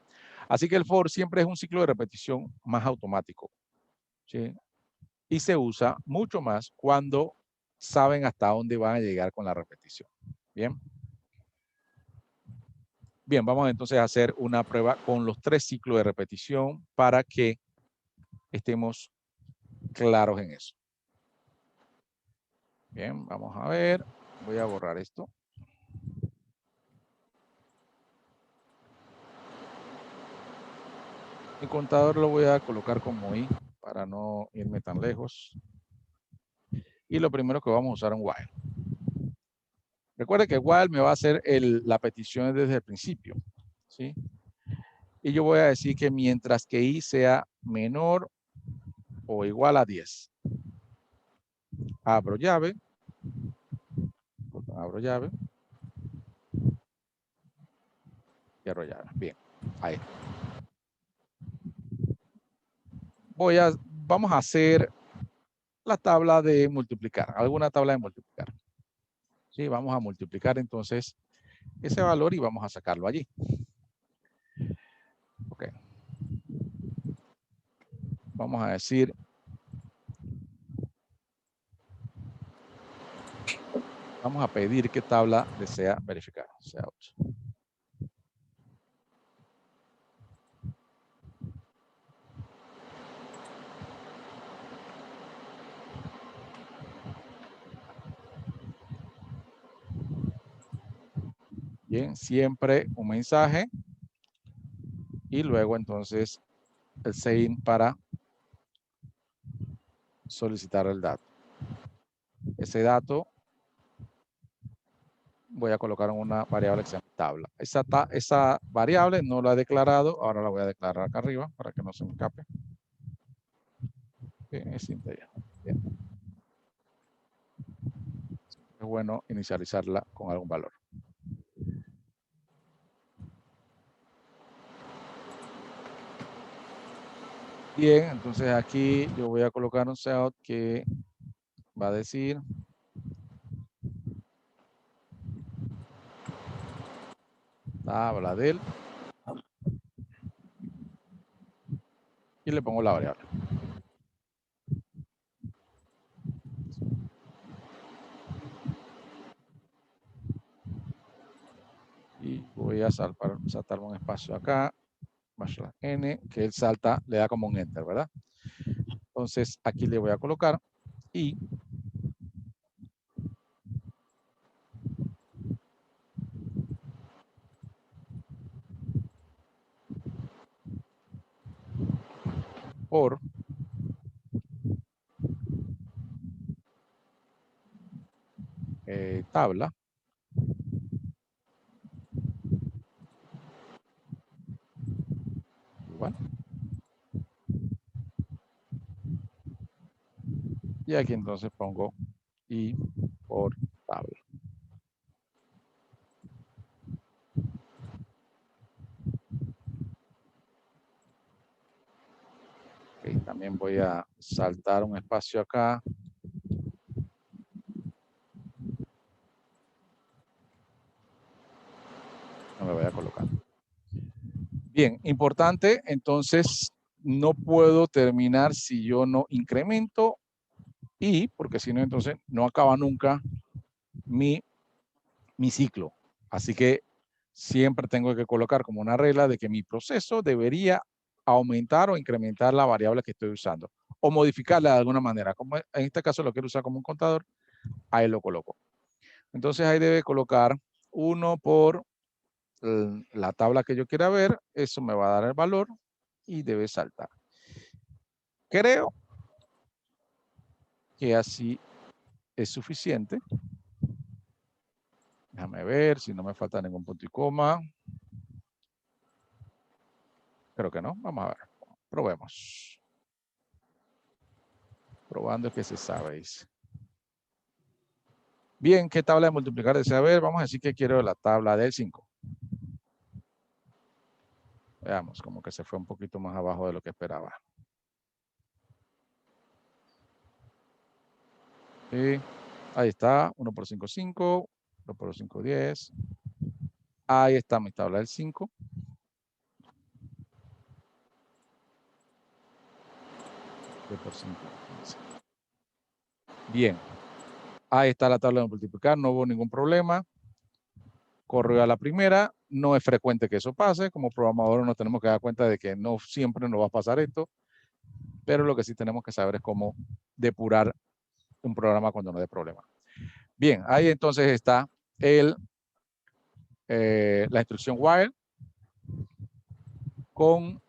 Así que el for siempre es un ciclo de repetición más automático. ¿Sí? Y se usa mucho más cuando saben hasta dónde van a llegar con la repetición. Bien. Bien, vamos entonces a hacer una prueba con los 3 ciclos de repetición para que estemos claros en eso. Bien, vamos a ver. Voy a borrar esto. Mi contador lo voy a colocar como i para no irme tan lejos. Y lo primero que vamos a usar es un while. Recuerde que while me va a hacer la petición desde el principio. ¿Sí? Y yo voy a decir que mientras que i sea menor o igual a 10. Abro llave. Abro llave. Cierro llave. Bien. Ahí está. Vamos a hacer la tabla de multiplicar. Alguna tabla de multiplicar. ¿Sí? Vamos a multiplicar entonces ese valor y vamos a sacarlo allí. Ok. Vamos a decir vamos a pedir qué tabla desea verificar. Cout. Bien, siempre un mensaje y luego entonces el sign para solicitar el dato. Ese dato voy a colocar en una variable que se llama tabla. Esa variable no la he declarado, ahora la voy a declarar acá arriba para que no se me escape. Bien, es integer. Bien. Es bueno inicializarla con algún valor. Bien, entonces aquí yo voy a colocar un Cout que va a decir tabla del y le pongo la variable. Y voy a saltar un espacio acá, más la n, que él salta, le da como un enter, ¿verdad? Entonces aquí le voy a colocar y por tabla igual. Y aquí entonces pongo y por tabla. Okay, también voy a saltar un espacio acá. No me voy a colocar. Bien, importante, entonces no puedo terminar si yo no incremento y, porque si no, entonces no acaba nunca mi ciclo. Así que siempre tengo que colocar como una regla de que mi proceso debería aumentar o incrementar la variable que estoy usando o modificarla de alguna manera. Como en este caso lo quiero usar como un contador, ahí lo coloco. Entonces ahí debe colocar 1 por la tabla que yo quiera ver. Eso me va a dar el valor y debe saltar. Creo que así es suficiente. Déjame ver si no me falta ningún punto y coma. Creo que no. Vamos a ver. Probemos. Probando que se sabe. Dice. Bien, ¿qué tabla de multiplicar desea ver? Vamos a decir que quiero la tabla del 5. Veamos, como que se fue un poquito más abajo de lo que esperaba. Sí, ahí está, 1 por 5, 5, 2 por 5, 10. Ahí está mi tabla del 5. Por 5, 15. Bien, ahí está la tabla de multiplicar, no hubo ningún problema. Corrió a la primera, no es frecuente que eso pase, como programadores nos tenemos que dar cuenta de que no siempre nos va a pasar esto, pero lo que sí tenemos que saber es cómo depurar un programa cuando no dé problema. Bien, ahí entonces está la instrucción while con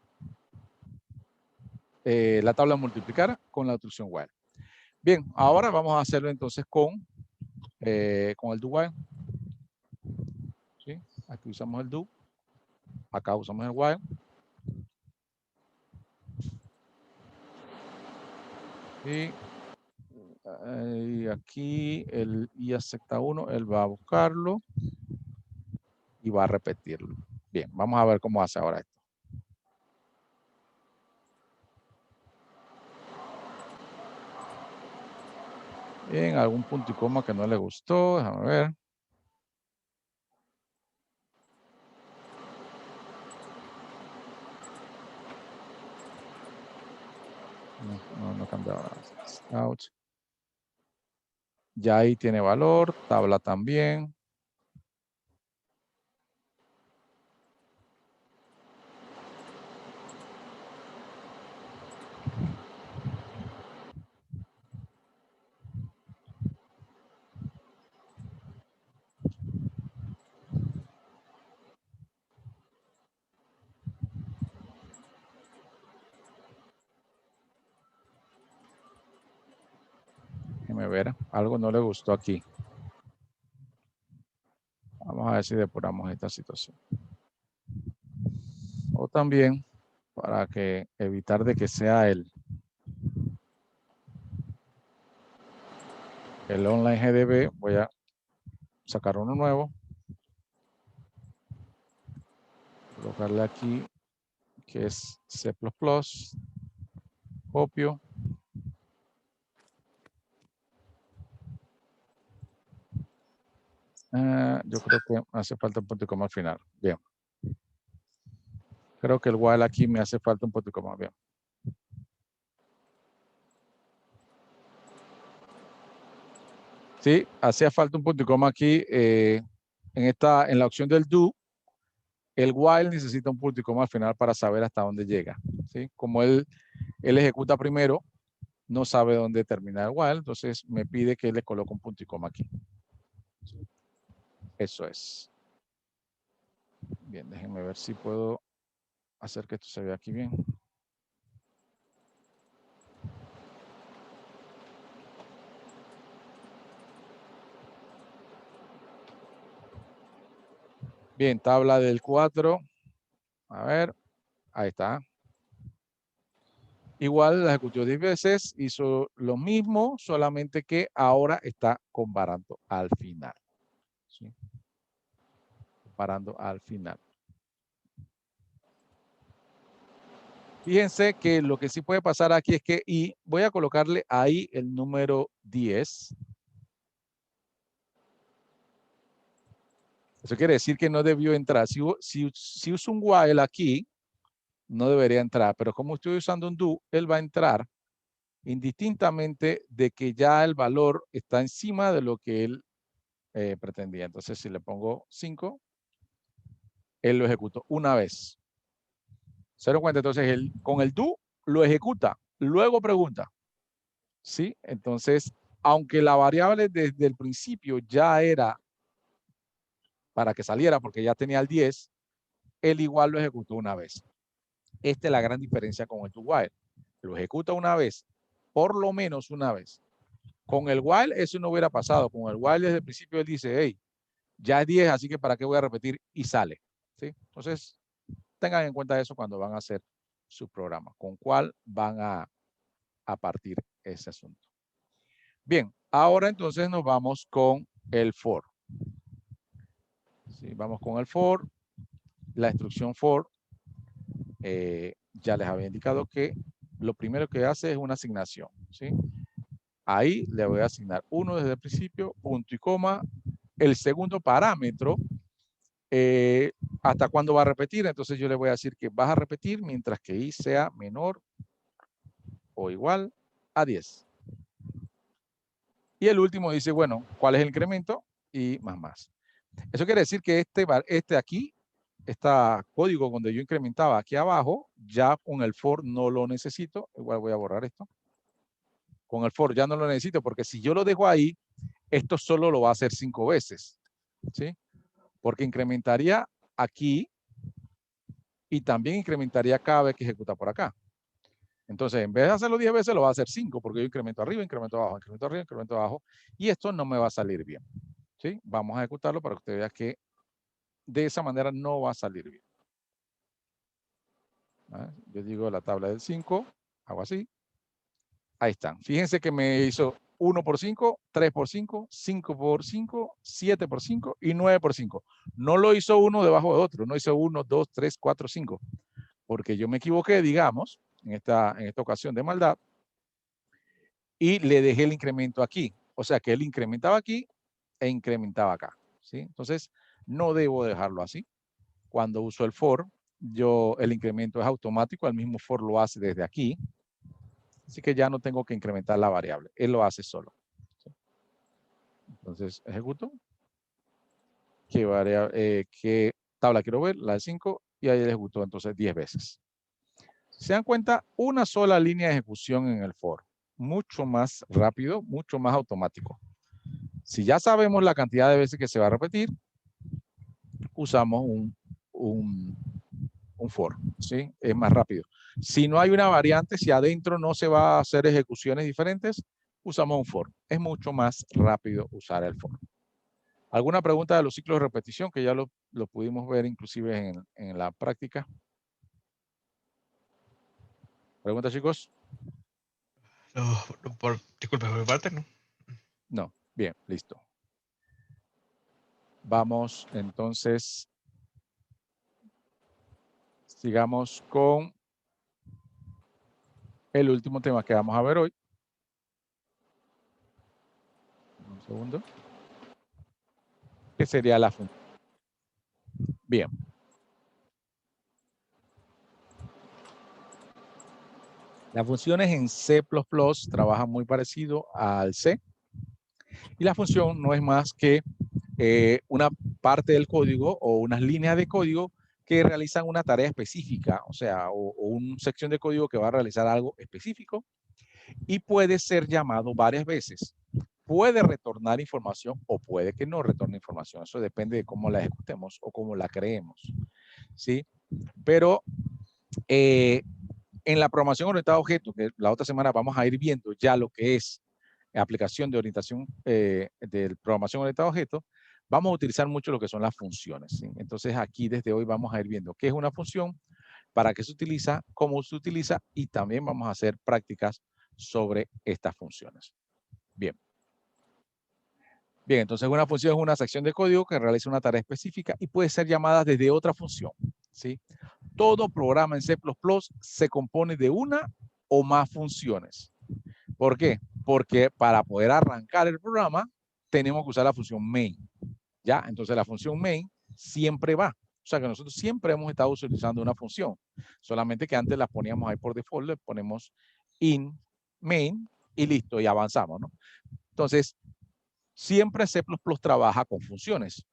la tabla de multiplicar con la instrucción while. Bien, ahora vamos a hacerlo entonces con el do while. ¿Sí? Aquí usamos el do, acá usamos el while. Y aquí el i acepta 1, él va a buscarlo y va a repetirlo. Bien, vamos a ver cómo hace ahora esto. Bien, algún punto y coma que no le gustó. Déjame ver. No ha cambiado nada. Out. Ya ahí tiene valor. Tabla también. Déjeme ver. Algo no le gustó aquí. Vamos a ver si depuramos esta situación. O también, para que evitar de que sea el online GDB, voy a sacar uno nuevo. Colocarle aquí, que es C++. Copio. Yo creo que hace falta un punto y coma al final. Bien. Creo que el while aquí me hace falta un punto y coma. Bien. Sí, hacía falta un punto y coma aquí. En la opción del do, el while necesita un punto y coma al final para saber hasta dónde llega. ¿Sí? Como él ejecuta primero, no sabe dónde termina el while, entonces me pide que le coloque un punto y coma aquí. Eso es. Bien, déjenme ver si puedo hacer que esto se vea aquí bien. Bien, tabla del 4. A ver, ahí está. Igual la ejecutó 10 veces, hizo lo mismo, solamente que ahora está comparando al final. ¿Sí? Comparando al final. Fíjense que lo que sí puede pasar aquí es que, y voy a colocarle ahí el número 10. Eso quiere decir que no debió entrar. Si uso un while aquí, no debería entrar, pero como estoy usando un do, él va a entrar indistintamente de que ya el valor está encima de lo que él pretendía. Entonces, si le pongo 5, él lo ejecutó una vez. ¿Se dan cuenta? Entonces, con el do lo ejecuta, luego pregunta. ¿Sí? Entonces, aunque la variable desde el principio ya era para que saliera porque ya tenía el 10, él igual lo ejecutó una vez. Esta es la gran diferencia con el do while. Lo ejecuta una vez, por lo menos una vez. Con el while eso no hubiera pasado. Con el while desde el principio él dice, hey, ya es 10, así que para qué voy a repetir, y sale. ¿Sí? Entonces, tengan en cuenta eso cuando van a hacer su programa. ¿Con cuál van a partir ese asunto? Bien, ahora entonces nos vamos con el for. ¿Sí? Vamos con el for. La instrucción for, ya les había indicado que lo primero que hace es una asignación. ¿Sí? Ahí le voy a asignar 1 desde el principio, punto y coma. El segundo parámetro, ¿hasta cuándo va a repetir? Entonces yo le voy a decir que vas a repetir mientras que i sea menor o igual a 10. Y el último dice, bueno, ¿cuál es el incremento? Y más. Eso quiere decir que este aquí, este código donde yo incrementaba aquí abajo, ya con el for no lo necesito. Igual voy a borrar esto. Con el for ya no lo necesito porque si yo lo dejo ahí, esto solo lo va a hacer 5 veces. ¿Sí? Porque incrementaría aquí y también incrementaría cada vez que ejecuta por acá. Entonces, en vez de hacerlo 10 veces, lo va a hacer 5, porque yo incremento arriba, incremento abajo, incremento arriba, incremento abajo, y esto no me va a salir bien. ¿Sí? Vamos a ejecutarlo para que usted vea que de esa manera no va a salir bien. ¿Vale? Yo digo la tabla del 5, hago así. Ahí están. Fíjense que me hizo 1 por 5, 3 por 5, 5 por 5, 7 por 5 y 9 por 5. No lo hizo uno debajo de otro, no hizo 1, 2, 3, 4, 5. Porque yo me equivoqué, digamos, en esta ocasión de maldad, y le dejé el incremento aquí. O sea que él incrementaba aquí e incrementaba acá, ¿sí? Entonces, no debo dejarlo así. Cuando uso el for, el incremento es automático, el mismo for lo hace desde aquí. Así que ya no tengo que incrementar la variable, él lo hace solo. ¿Sí? Entonces, ejecuto. ¿Qué tabla quiero ver? La de 5, y ahí ejecutó entonces 10 veces. Se dan cuenta, una sola línea de ejecución en el for. Mucho más rápido, mucho más automático. Si ya sabemos la cantidad de veces que se va a repetir, usamos un for, ¿sí? Es más rápido. Si no hay una variante, si adentro no se va a hacer ejecuciones diferentes, usamos un for. Es mucho más rápido usar el for. ¿Alguna pregunta de los ciclos de repetición? Que ya lo pudimos ver inclusive en la práctica. ¿Preguntas, chicos? Disculpe, por mi parte, ¿no? No. Bien, listo. Vamos entonces, sigamos con el último tema que vamos a ver hoy. Un segundo. Que sería la función. Bien. Las funciones en C++ trabajan muy parecido al C. Y la función no es más que una parte del código o unas líneas de código que realizan una tarea específica, o sea, o una sección de código que va a realizar algo específico y puede ser llamado varias veces. Puede retornar información o puede que no retorne información. Eso depende de cómo la ejecutemos o cómo la creemos, ¿sí? Pero en la programación orientada a objetos, que la otra semana vamos a ir viendo ya lo que es aplicación de orientación de programación orientada a objetos, vamos a utilizar mucho lo que son las funciones, ¿sí? Entonces aquí desde hoy vamos a ir viendo qué es una función, para qué se utiliza, cómo se utiliza y también vamos a hacer prácticas sobre estas funciones. Bien. Bien, entonces una función es una sección de código que realiza una tarea específica y puede ser llamada desde otra función, ¿sí? Todo programa en C++ se compone de una o más funciones. ¿Por qué? Porque para poder arrancar el programa tenemos que usar la función main. ¿Ya? Entonces la función main siempre va. O sea que nosotros siempre hemos estado utilizando una función. Solamente que antes las poníamos ahí por default, le ponemos in main y listo, y avanzamos, ¿no? Entonces, siempre C++ trabaja con funciones.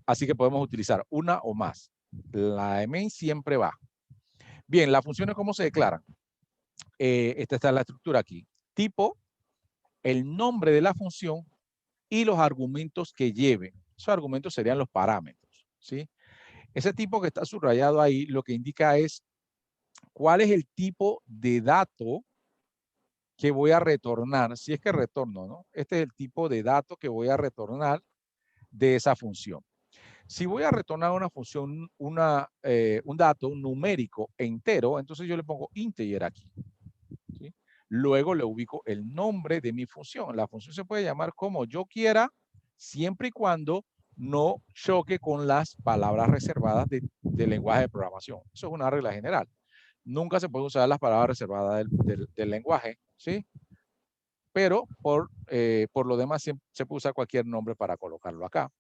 Así que podemos utilizar una o más. La de main siempre va. Bien, las funciones, ¿cómo se declaran? Esta está la estructura aquí. Tipo, el nombre de la función y los argumentos que lleve. Esos argumentos serían los parámetros, ¿sí? Ese tipo que está subrayado ahí lo que indica es cuál es el tipo de dato que voy a retornar, si es que retorno, ¿no? Este es el tipo de dato que voy a retornar de esa función. Si voy a retornar una función, un dato, un numérico entero, entonces yo le pongo integer aquí, ¿sí? Luego le ubico el nombre de mi función. La función se puede llamar como yo quiera, siempre y cuando no choque con las palabras reservadas del lenguaje de programación. Eso es una regla general. Nunca se puede usar las palabras reservadas del lenguaje, ¿sí? Pero por lo demás se puede usar cualquier nombre para colocarlo acá.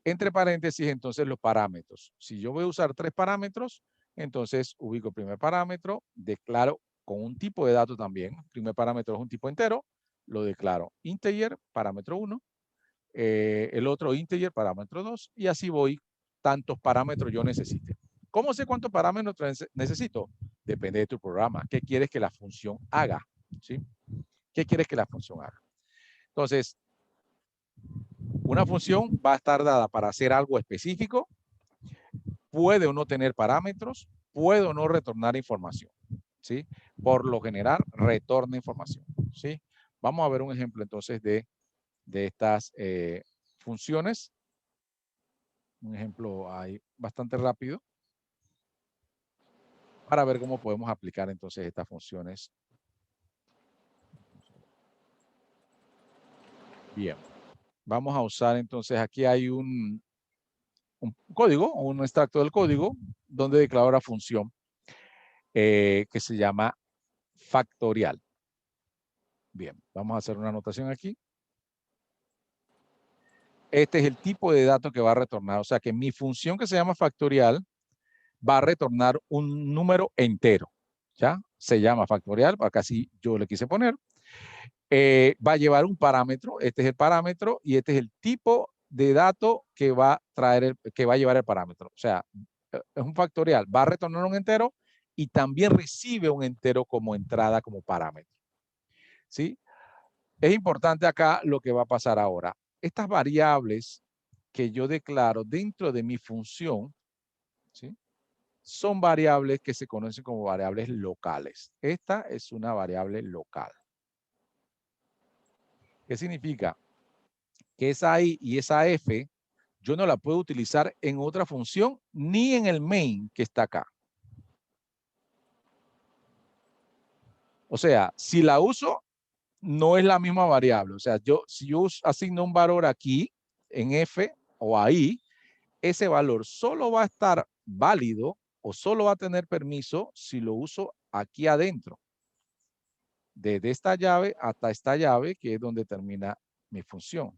Entre paréntesis, entonces, los parámetros. Si yo voy a usar 3 parámetros, entonces ubico el primer parámetro, declaro con un tipo de dato también. El primer parámetro es un tipo entero, lo declaro integer, parámetro 1. El otro integer, parámetro 2. Y así voy tantos parámetros yo necesite. ¿Cómo sé cuántos parámetros necesito? Depende de tu programa. ¿Qué quieres que la función haga? ¿Sí? ¿Qué quieres que la función haga? Entonces, una función va a estar dada para hacer algo específico, puede o no tener parámetros, puede o no retornar información, ¿sí? Por lo general, retorna información, ¿sí? Vamos a ver un ejemplo entonces de estas funciones. Un ejemplo ahí bastante rápido para ver cómo podemos aplicar entonces estas funciones. Bien, vamos a usar entonces, aquí hay un código, un extracto del código, donde declaro la función que se llama factorial. Bien, vamos a hacer una anotación aquí. Este es el tipo de dato que va a retornar. O sea que mi función que se llama factorial va a retornar un número entero. ¿Ya? Se llama factorial, acá sí yo le quise poner. Va a llevar un parámetro, este es el parámetro y este es el tipo de dato que va a traer, que va a llevar el parámetro. O sea, es un factorial, va a retornar un entero y también recibe un entero como entrada, como parámetro. ¿Sí? Es importante acá lo que va a pasar ahora. Estas variables que yo declaro dentro de mi función, ¿sí? Son variables que se conocen como variables locales. Esta es una variable local. ¿Qué significa? Que esa i y esa f yo no la puedo utilizar en otra función ni en el main que está acá. O sea, si la uso, no es la misma variable. O sea, si yo asigno un valor aquí en f o ahí, ese valor solo va a estar válido o solo va a tener permiso si lo uso aquí adentro. Desde esta llave hasta esta llave, que es donde termina mi función.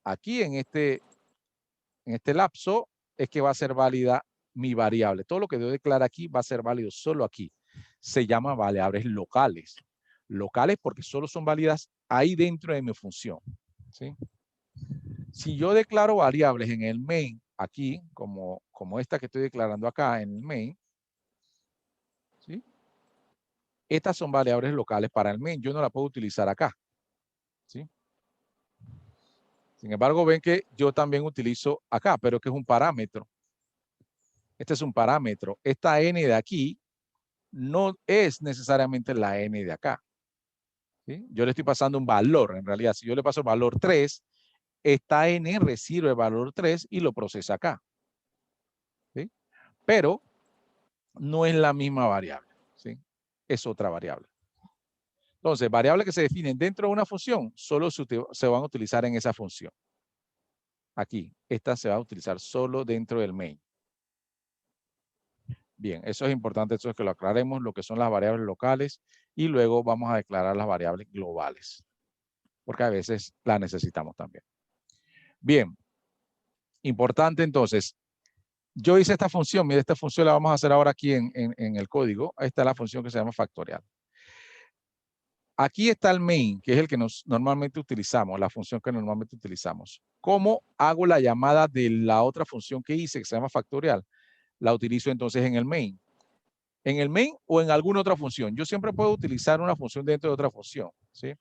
Aquí en este lapso es que va a ser válida mi variable. Todo lo que yo declaro aquí va a ser válido solo aquí. Se llama variables locales. Locales porque solo son válidas ahí dentro de mi función. ¿Sí? Si yo declaro variables en el main, aquí, como esta que estoy declarando acá en el main, ¿sí? Estas son variables locales para el main. Yo no la puedo utilizar acá. ¿Sí? Sin embargo, ven que yo también utilizo acá, pero que es un parámetro. Este es un parámetro. Esta n de aquí no es necesariamente la n de acá. ¿Sí? Yo le estoy pasando un valor. En realidad, si yo le paso el valor 3, esta n recibe el valor 3 y lo procesa acá. ¿Sí? Pero no es la misma variable. ¿Sí? Es otra variable. Entonces, variables que se definen dentro de una función solo se van a utilizar en esa función. Aquí, esta se va a utilizar solo dentro del main. Bien, eso es importante, eso es que lo aclaremos, lo que son las variables locales y luego vamos a declarar las variables globales, porque a veces las necesitamos también. Bien, importante entonces, yo hice esta función, mire, esta función la vamos a hacer ahora aquí en el código. Esta es la función que se llama factorial. Aquí está el main, que es el que normalmente utilizamos, la función que normalmente utilizamos. ¿Cómo hago la llamada de la otra función que hice, que se llama factorial? La utilizo entonces en el main. En el main o en alguna otra función. Yo siempre puedo utilizar una función dentro de otra función. ¿Sí?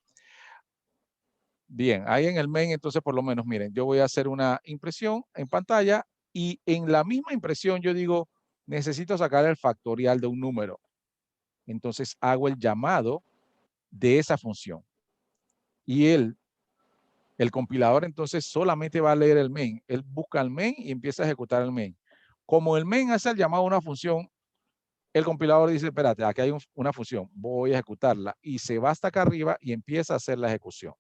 Bien, ahí en el main, entonces por lo menos, miren, yo voy a hacer una impresión en pantalla y en la misma impresión yo digo, necesito sacar el factorial de un número. Entonces hago el llamado de esa función. Y el compilador entonces solamente va a leer el main. Él busca el main y empieza a ejecutar el main. Como el main hace el llamado a una función, el compilador dice, espérate, aquí hay una función, voy a ejecutarla. Y se va hasta acá arriba y empieza a hacer la ejecución.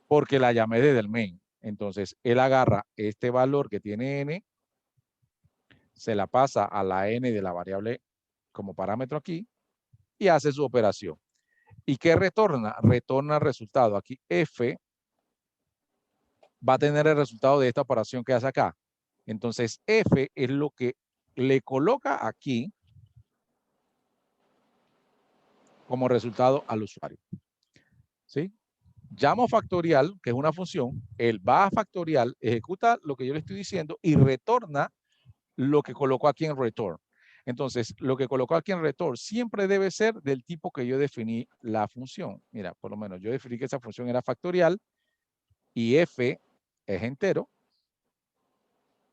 Porque la llamé desde el main. Entonces, él agarra este valor que tiene n, se la pasa a la n de la variable como parámetro aquí y hace su operación. ¿Y qué retorna? Retorna el resultado. Aquí f va a tener el resultado de esta operación que hace acá. Entonces, f es lo que le coloca aquí como resultado al usuario. ¿Sí? Llamo factorial, que es una función, él va a factorial, ejecuta lo que yo le estoy diciendo y retorna lo que colocó aquí en return. Entonces, lo que colocó aquí en return siempre debe ser del tipo que yo definí la función. Mira, por lo menos yo definí que esa función era factorial y f es entero,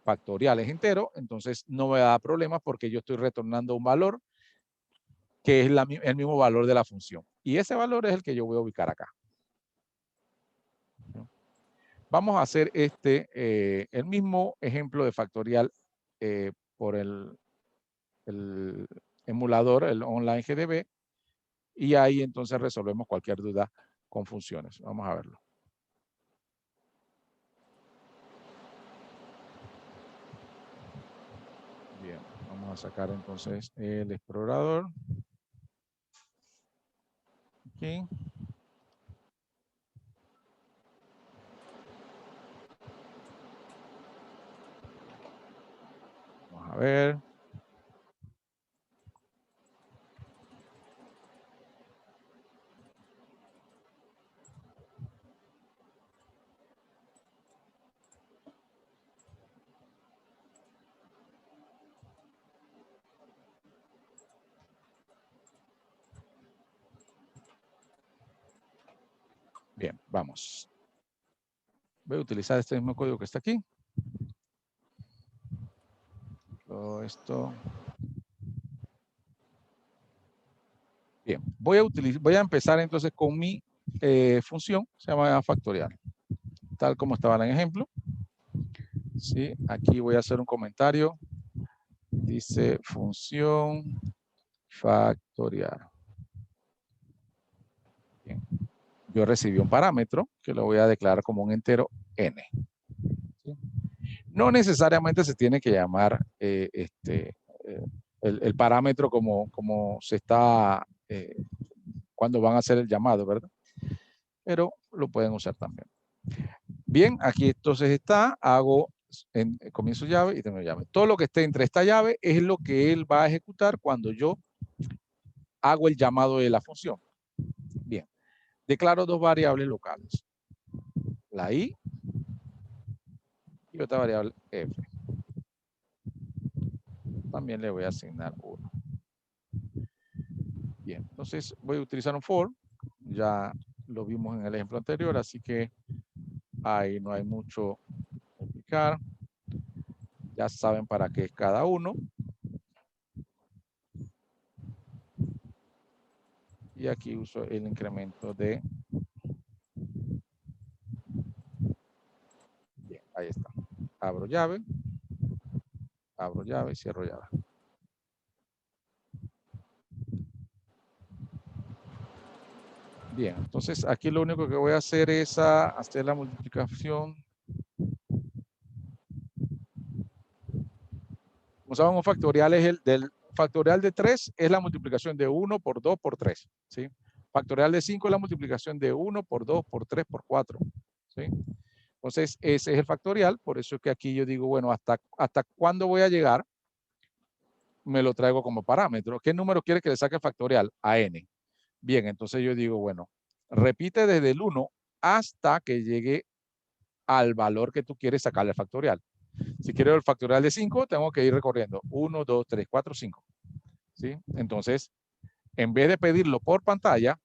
factorial es entero, entonces no me da problemas porque yo estoy retornando un valor que es el mismo valor de la función. Y ese valor es el que yo voy a ubicar acá. Vamos a hacer el mismo ejemplo de factorial por el emulador, el online GDB, y ahí entonces resolvemos cualquier duda con funciones. Vamos a verlo. Bien, vamos a sacar entonces el explorador. aquí. Vamos a ver. Bien, vamos. Voy a utilizar este mismo código que está aquí. Todo esto. Bien, voy a empezar entonces con mi función, se llama factorial, tal como estaba en el ejemplo. Sí, aquí voy a hacer un comentario. Dice función factorial. Bien. Yo recibí un parámetro que lo voy a declarar como un entero n. ¿Sí? No necesariamente se tiene que llamar el parámetro como se está cuando van a hacer el llamado, ¿verdad? Pero lo pueden usar también. Bien, aquí entonces está, comienzo llave y termino llave. Todo lo que esté entre esta llave es lo que él va a ejecutar cuando yo hago el llamado de la función. Bien, declaro dos variables locales, la i y otra variable f. También le voy a asignar 1. Bien, entonces voy a utilizar un for, ya lo vimos en el ejemplo anterior, así que ahí no hay mucho que explicar. Ya saben para qué es cada uno. Y aquí uso el incremento de... Bien, ahí está. Abro llave, cierro llave. Bien, entonces aquí lo único que voy a hacer es hacer la multiplicación. Como saben, un factorial es del factorial de 3 es la multiplicación de 1 por 2 por 3. ¿Sí? Factorial de 5 es la multiplicación de 1 por 2 por 3 por 4. ¿Sí? Entonces, ese es el factorial. Por eso es que aquí yo digo, bueno, ¿hasta cuándo voy a llegar? Me lo traigo como parámetro. ¿Qué número quiere que le saque el factorial? A n. Bien, entonces yo digo, bueno, repite desde el 1 hasta que llegue al valor que tú quieres sacarle el factorial. Si quiero el factorial de 5, tengo que ir recorriendo 1, 2, 3, 4, 5. ¿Sí? Entonces, en vez de pedirlo por pantalla,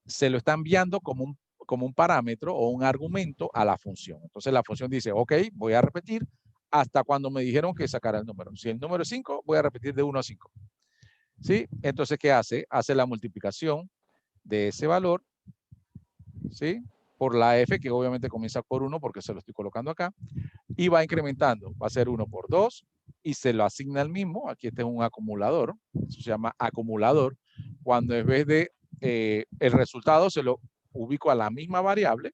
se lo está enviando como un parámetro o un argumento a la función. Entonces la función dice, ok, voy a repetir hasta cuando me dijeron que sacara el número. Si el número es 5, voy a repetir de 1 a 5. ¿Sí? Entonces, ¿qué hace? Hace la multiplicación de ese valor, ¿sí? Por la f, que obviamente comienza por 1 porque se lo estoy colocando acá, y va incrementando. Va a ser 1 por 2 y se lo asigna al mismo. Aquí este es un acumulador, eso se llama acumulador, cuando en vez de el resultado se lo ubico a la misma variable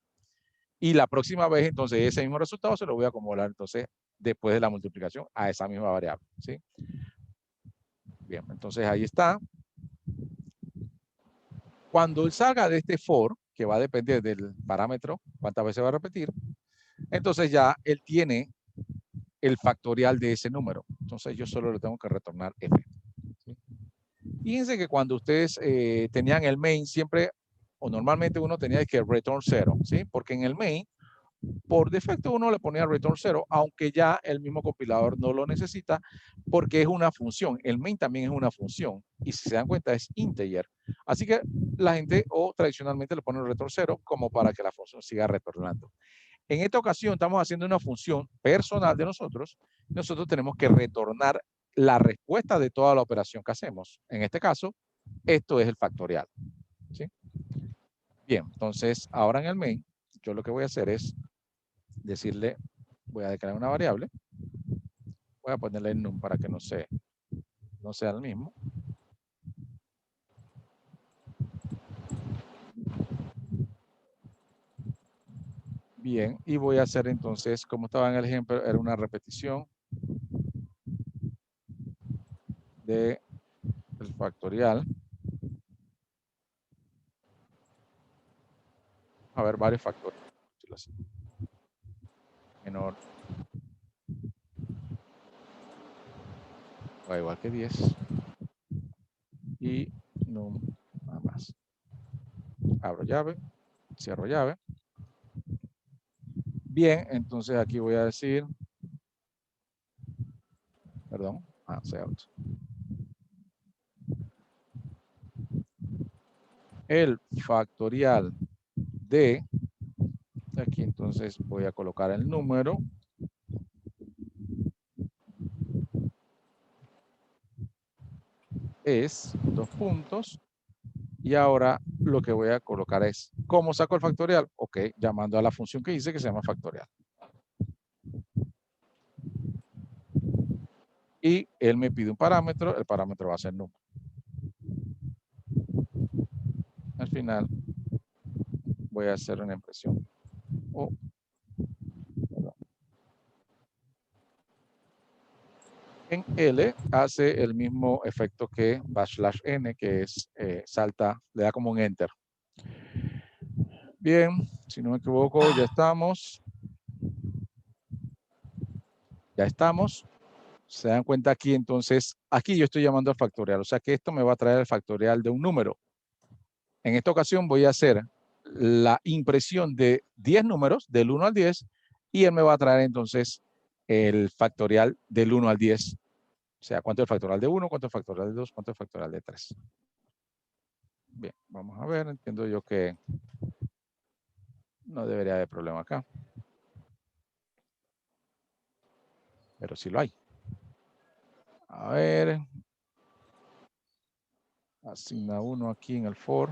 y la próxima vez entonces ese mismo resultado se lo voy a acumular entonces después de la multiplicación a esa misma variable. ¿Sí? Bien, entonces ahí está. Cuando él salga de este for, que va a depender del parámetro, cuántas veces va a repetir, entonces ya él tiene el factorial de ese número. Entonces yo solo le tengo que retornar f. ¿Sí? Fíjense que cuando ustedes tenían el main siempre, o normalmente uno tenía que return 0, ¿sí? Porque en el main, por defecto uno le ponía return 0, aunque ya el mismo compilador no lo necesita porque es una función. El main también es una función y si se dan cuenta es integer. Así que la gente o tradicionalmente le pone el return 0 como para que la función siga retornando. En esta ocasión estamos haciendo una función personal de nosotros. Nosotros tenemos que retornar la respuesta de toda la operación que hacemos. En este caso, esto es el factorial. ¿Sí? Bien, entonces ahora en el main, yo lo que voy a hacer es decirle, voy a declarar una variable. Voy a ponerle el num para que no sea el mismo. Bien, y voy a hacer entonces, como estaba en el ejemplo, era una repetición de el factorial. a ver varios factores. Menor o igual que 10 y num nada más. Abro llave, cierro llave. Bien, entonces aquí voy a decir, perdón, out. El factorial de, aquí entonces voy a colocar el número. Es 2 puntos. Y ahora lo que voy a colocar es, ¿cómo saco el factorial? Ok, llamando a la función que hice que se llama factorial. Y él me pide un parámetro, el parámetro va a ser número. Al final voy a hacer una impresión. En L hace el mismo efecto que \n, que es salta, le da como un enter. Bien, si no me equivoco, ya estamos. Ya estamos. Se dan cuenta aquí, entonces, aquí yo estoy llamando al factorial. O sea que esto me va a traer el factorial de un número. En esta ocasión voy a hacer la impresión de 10 números, del 1 al 10, y él me va a traer entonces el factorial del 1 al 10. O sea, ¿cuánto es el factorial de 1? ¿Cuánto es el factorial de 2? ¿Cuánto es el factorial de 3? Bien, vamos a ver. Entiendo yo que no debería haber problema acá. Pero sí lo hay. A ver. Asigna 1 aquí en el for.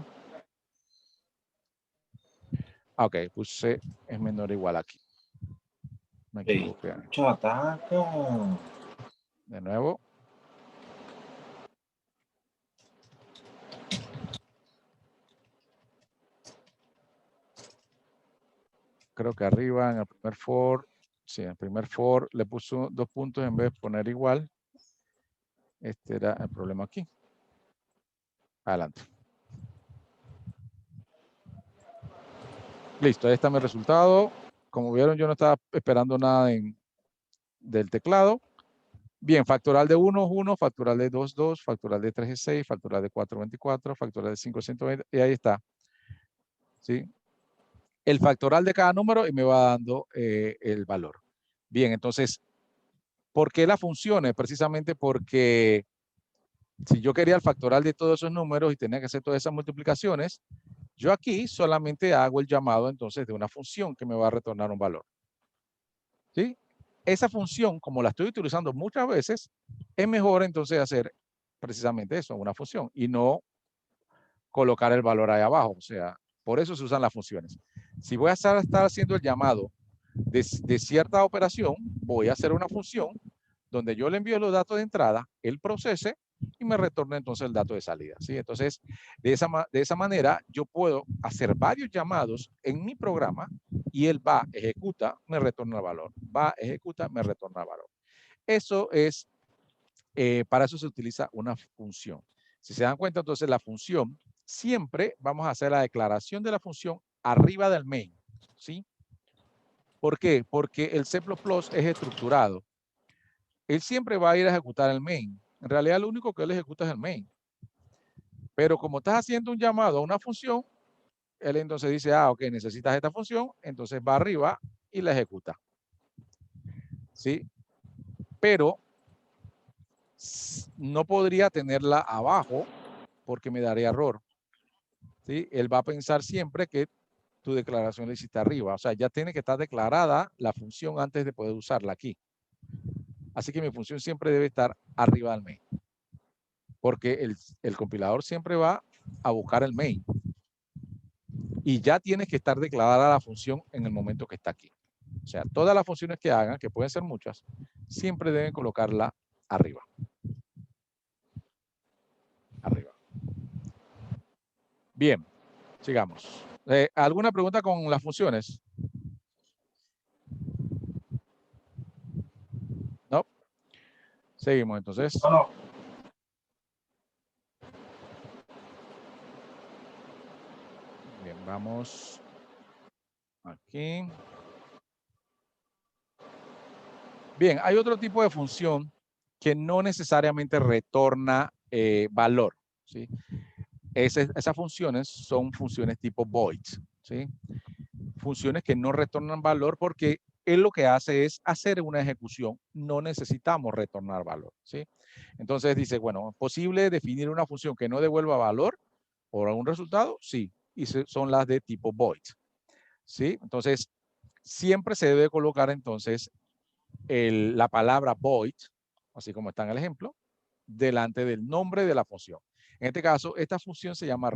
Ok, puse es menor o igual aquí. Me equivoqué. De nuevo. Creo que arriba en el primer for, sí, en el primer for le puso 2 puntos en vez de poner igual. Este era el problema aquí. Adelante. Listo, ahí está mi resultado. Como vieron, yo no estaba esperando nada del teclado. Bien, factorial de 1 es 1, factorial de 2 es 2, factorial de 3 es 6, factorial de 4 es 24, factorial de 5 es 120, y ahí está. ¿Sí? El factorial de cada número y me va dando el valor. Bien, entonces, ¿por qué las funciones? Precisamente porque si yo quería el factorial de todos esos números y tenía que hacer todas esas multiplicaciones, yo aquí solamente hago el llamado entonces de una función que me va a retornar un valor. ¿Sí? Esa función, como la estoy utilizando muchas veces, es mejor entonces hacer precisamente eso, una función, y no colocar el valor ahí abajo. O sea, por eso se usan las funciones. Si voy a estar haciendo el llamado de cierta operación, voy a hacer una función donde yo le envío los datos de entrada, él procese y me retorna entonces el dato de salida. ¿Sí? Entonces, de esa manera, yo puedo hacer varios llamados en mi programa y él va, ejecuta, me retorna el valor. Va, ejecuta, me retorna el valor. Eso es, para eso se utiliza una función. Si se dan cuenta, entonces la función, siempre vamos a hacer la declaración de la función arriba del main. ¿Sí? ¿Por qué? Porque el C++ es estructurado. Él siempre va a ir a ejecutar el main. En realidad, lo único que él ejecuta es el main. Pero como estás haciendo un llamado a una función, él entonces dice, ok, necesitas esta función, entonces va arriba y la ejecuta. ¿Sí? Pero no podría tenerla abajo porque me daría error. ¿Sí? Él va a pensar siempre que tu declaración la hiciste arriba. O sea, ya tiene que estar declarada la función antes de poder usarla aquí. Así que mi función siempre debe estar arriba del main. Porque el compilador siempre va a buscar el main. Y ya tiene que estar declarada la función en el momento que está aquí. O sea, todas las funciones que hagan, que pueden ser muchas, siempre deben colocarla arriba. Arriba. Bien, sigamos. ¿Alguna pregunta con las funciones? ¿No? Seguimos entonces. Bien, vamos. Aquí. Bien, hay otro tipo de función que no necesariamente retorna valor, ¿sí? Esas funciones son funciones tipo void, ¿sí? Funciones que no retornan valor porque él lo que hace es hacer una ejecución. No necesitamos retornar valor, ¿sí? Entonces dice, bueno, ¿es posible definir una función que no devuelva valor por algún resultado? Sí, y son las de tipo void, ¿sí? Entonces, siempre se debe colocar entonces la palabra void, así como está en el ejemplo, delante del nombre de la función. En este caso, esta función se llama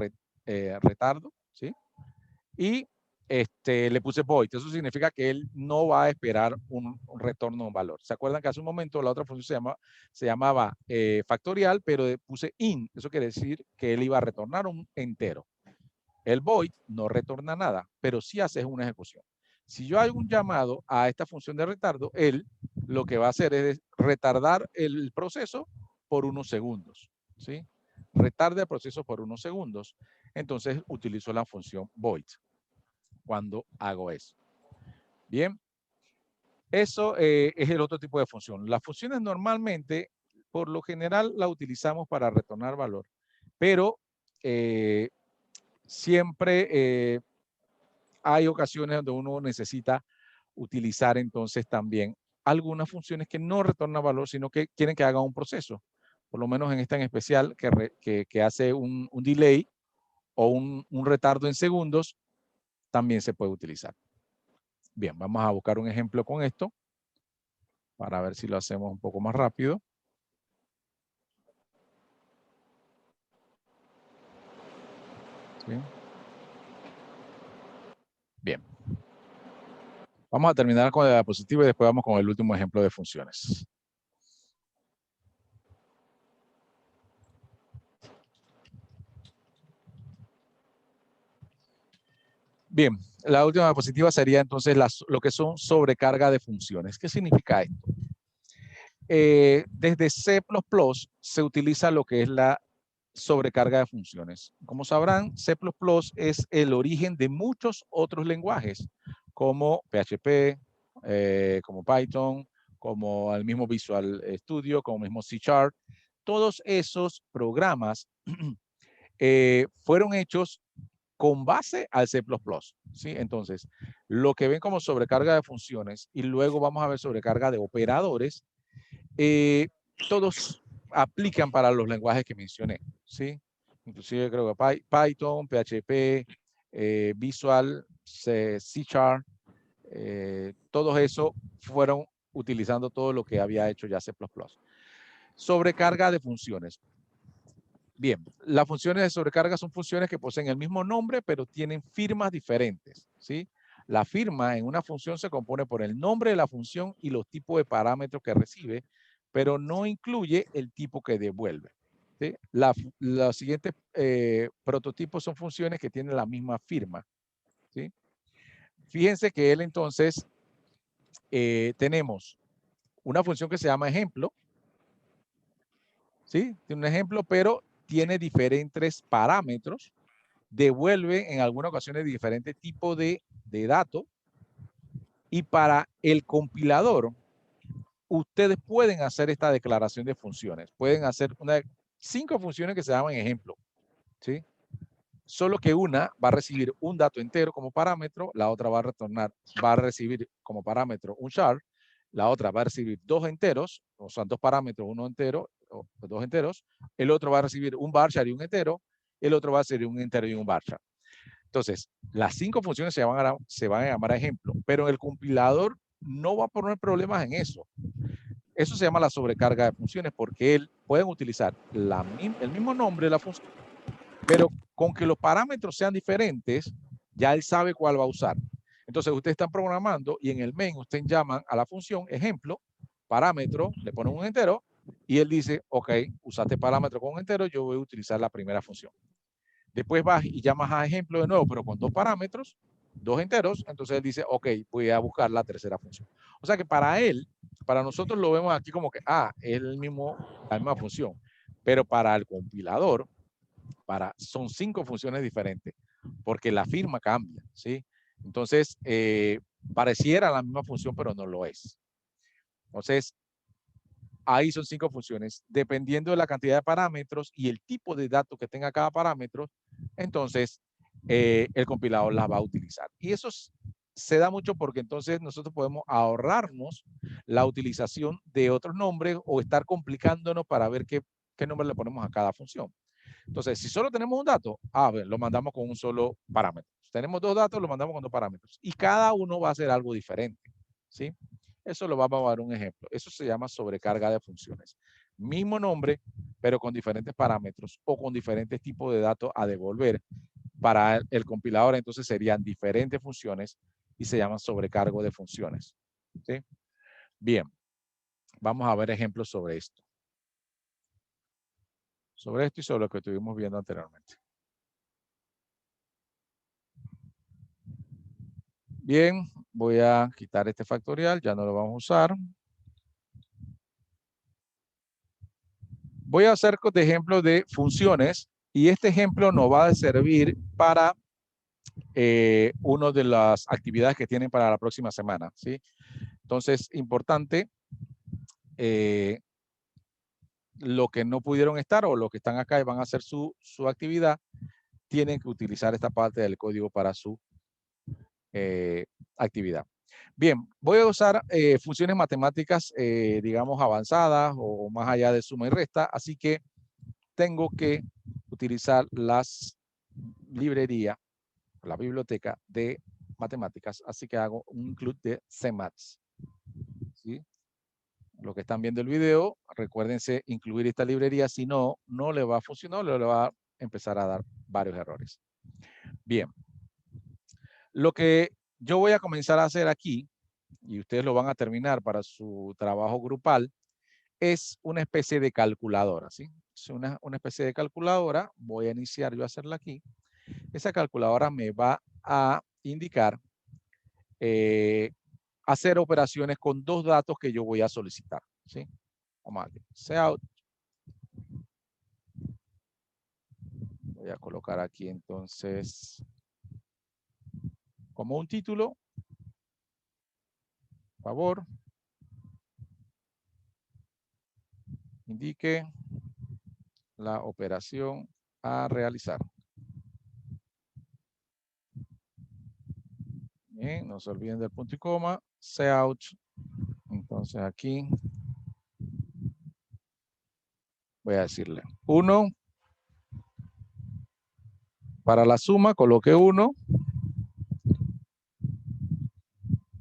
retardo, ¿sí? Y le puse void. Eso significa que él no va a esperar un retorno de un valor. ¿Se acuerdan que hace un momento la otra función se llamaba factorial, pero puse in? Eso quiere decir que él iba a retornar un entero. El void no retorna nada, pero sí hace una ejecución. Si yo hago un llamado a esta función de retardo, él lo que va a hacer es retardar el proceso por unos segundos, ¿sí? Retarda el proceso por unos segundos. Entonces utilizo la función void cuando hago eso. Bien, eso es el otro tipo de función. Las funciones normalmente, por lo general, la utilizamos para retornar valor, pero siempre hay ocasiones donde uno necesita utilizar entonces también algunas funciones que no retornan valor, sino que quieren que haga un proceso. Por lo menos en esta en especial, que hace un delay o un retardo en segundos, también se puede utilizar. Bien, vamos a buscar un ejemplo con esto para ver si lo hacemos un poco más rápido. ¿Sí? Bien. Vamos a terminar con la diapositiva y después vamos con el último ejemplo de funciones. Bien, la última diapositiva sería entonces lo que son sobrecarga de funciones. ¿Qué significa esto? Desde C++ se utiliza lo que es la sobrecarga de funciones. Como sabrán, C++ es el origen de muchos otros lenguajes, como PHP, como Python, como el mismo Visual Studio, como el mismo C#. Todos esos programas fueron hechos con base al C++, ¿sí? Entonces, lo que ven como sobrecarga de funciones y luego vamos a ver sobrecarga de operadores, todos aplican para los lenguajes que mencioné, ¿sí? Inclusive creo que Python, PHP, Visual, C#, todos eso fueron utilizando todo lo que había hecho ya C++. Sobrecarga de funciones. Bien, las funciones de sobrecarga son funciones que poseen el mismo nombre, pero tienen firmas diferentes, ¿sí? La firma en una función se compone por el nombre de la función y los tipos de parámetros que recibe, pero no incluye el tipo que devuelve, ¿sí? Los siguientes prototipos son funciones que tienen la misma firma, ¿sí? Fíjense que él entonces tenemos una función que se llama ejemplo, ¿sí? Tiene un ejemplo, pero tiene diferentes parámetros, devuelve en algunas ocasiones diferentes tipos de datos, y para el compilador, ustedes pueden hacer esta declaración de funciones. Pueden hacer 5 funciones que se llaman ejemplo, ¿sí? Solo que una va a recibir un dato entero como parámetro, la otra va a recibir como parámetro un char, la otra va a recibir 2 enteros, o sea, 2 parámetros, uno entero, o 2 enteros, el otro va a recibir un varchar y un entero, el otro va a recibir un entero y un varchar. Entonces, las 5 funciones se van a llamar ejemplo, pero el compilador no va a poner problemas en eso. Eso se llama la sobrecarga de funciones porque él pueden utilizar el mismo nombre de la función, pero con que los parámetros sean diferentes, ya él sabe cuál va a usar. Entonces, ustedes están programando y en el main ustedes llaman a la función ejemplo, parámetro, le ponen un entero y él dice, ok, usaste parámetro con un entero, yo voy a utilizar la primera función. Después vas y llamas a ejemplo de nuevo, pero con 2 parámetros, 2 enteros. Entonces él dice, ok, voy a buscar la tercera función. O sea que para él, para nosotros lo vemos aquí como que, es la misma función. Pero para el compilador, son 5 funciones diferentes, porque la firma cambia, ¿sí? Entonces, pareciera la misma función, pero no lo es. Entonces, ahí son 5 funciones. Dependiendo de la cantidad de parámetros y el tipo de datos que tenga cada parámetro, entonces el compilador las va a utilizar. Y eso se da mucho porque entonces nosotros podemos ahorrarnos la utilización de otros nombres o estar complicándonos para ver qué nombre le ponemos a cada función. Entonces, si solo tenemos un dato, lo mandamos con un solo parámetro. Si tenemos 2 datos, lo mandamos con 2 parámetros. Y cada uno va a hacer algo diferente, ¿sí? Eso lo vamos a dar un ejemplo. Eso se llama sobrecarga de funciones. Mismo nombre, pero con diferentes parámetros o con diferentes tipos de datos a devolver. Para el compilador, entonces, serían diferentes funciones y se llaman sobrecargo de funciones, ¿sí? Bien, vamos a ver ejemplos sobre esto. Sobre esto y sobre lo que estuvimos viendo anteriormente. Bien, voy a quitar este factorial, ya no lo vamos a usar. Voy a hacer de ejemplo de funciones y este ejemplo nos va a servir para una de las actividades que tienen para la próxima semana, ¿sí? Entonces, importante, lo que no pudieron estar o los que están acá y van a hacer su actividad, tienen que utilizar esta parte del código para su actividad. Bien, voy a usar funciones matemáticas, digamos, avanzadas o más allá de suma y resta, así que tengo que utilizar las librerías, la biblioteca de matemáticas, así que hago un include de CMaths. ¿Sí? Los que están viendo el video, recuérdense incluir esta librería, si no, no le va a funcionar, le va a empezar a dar varios errores. Bien, lo que yo voy a comenzar a hacer aquí, y ustedes lo van a terminar para su trabajo grupal, es una especie de calculadora, ¿sí? Es una especie de calculadora, voy a iniciar yo a hacerla aquí. Esa calculadora me va a indicar hacer operaciones con 2 datos que yo voy a solicitar, ¿sí? Vamos a ver, cout. Voy a colocar aquí entonces como un título, por favor, indique la operación a realizar. Bien, no se olviden del punto y coma, cout. Entonces aquí voy a decirle 1. Para la suma coloque 1.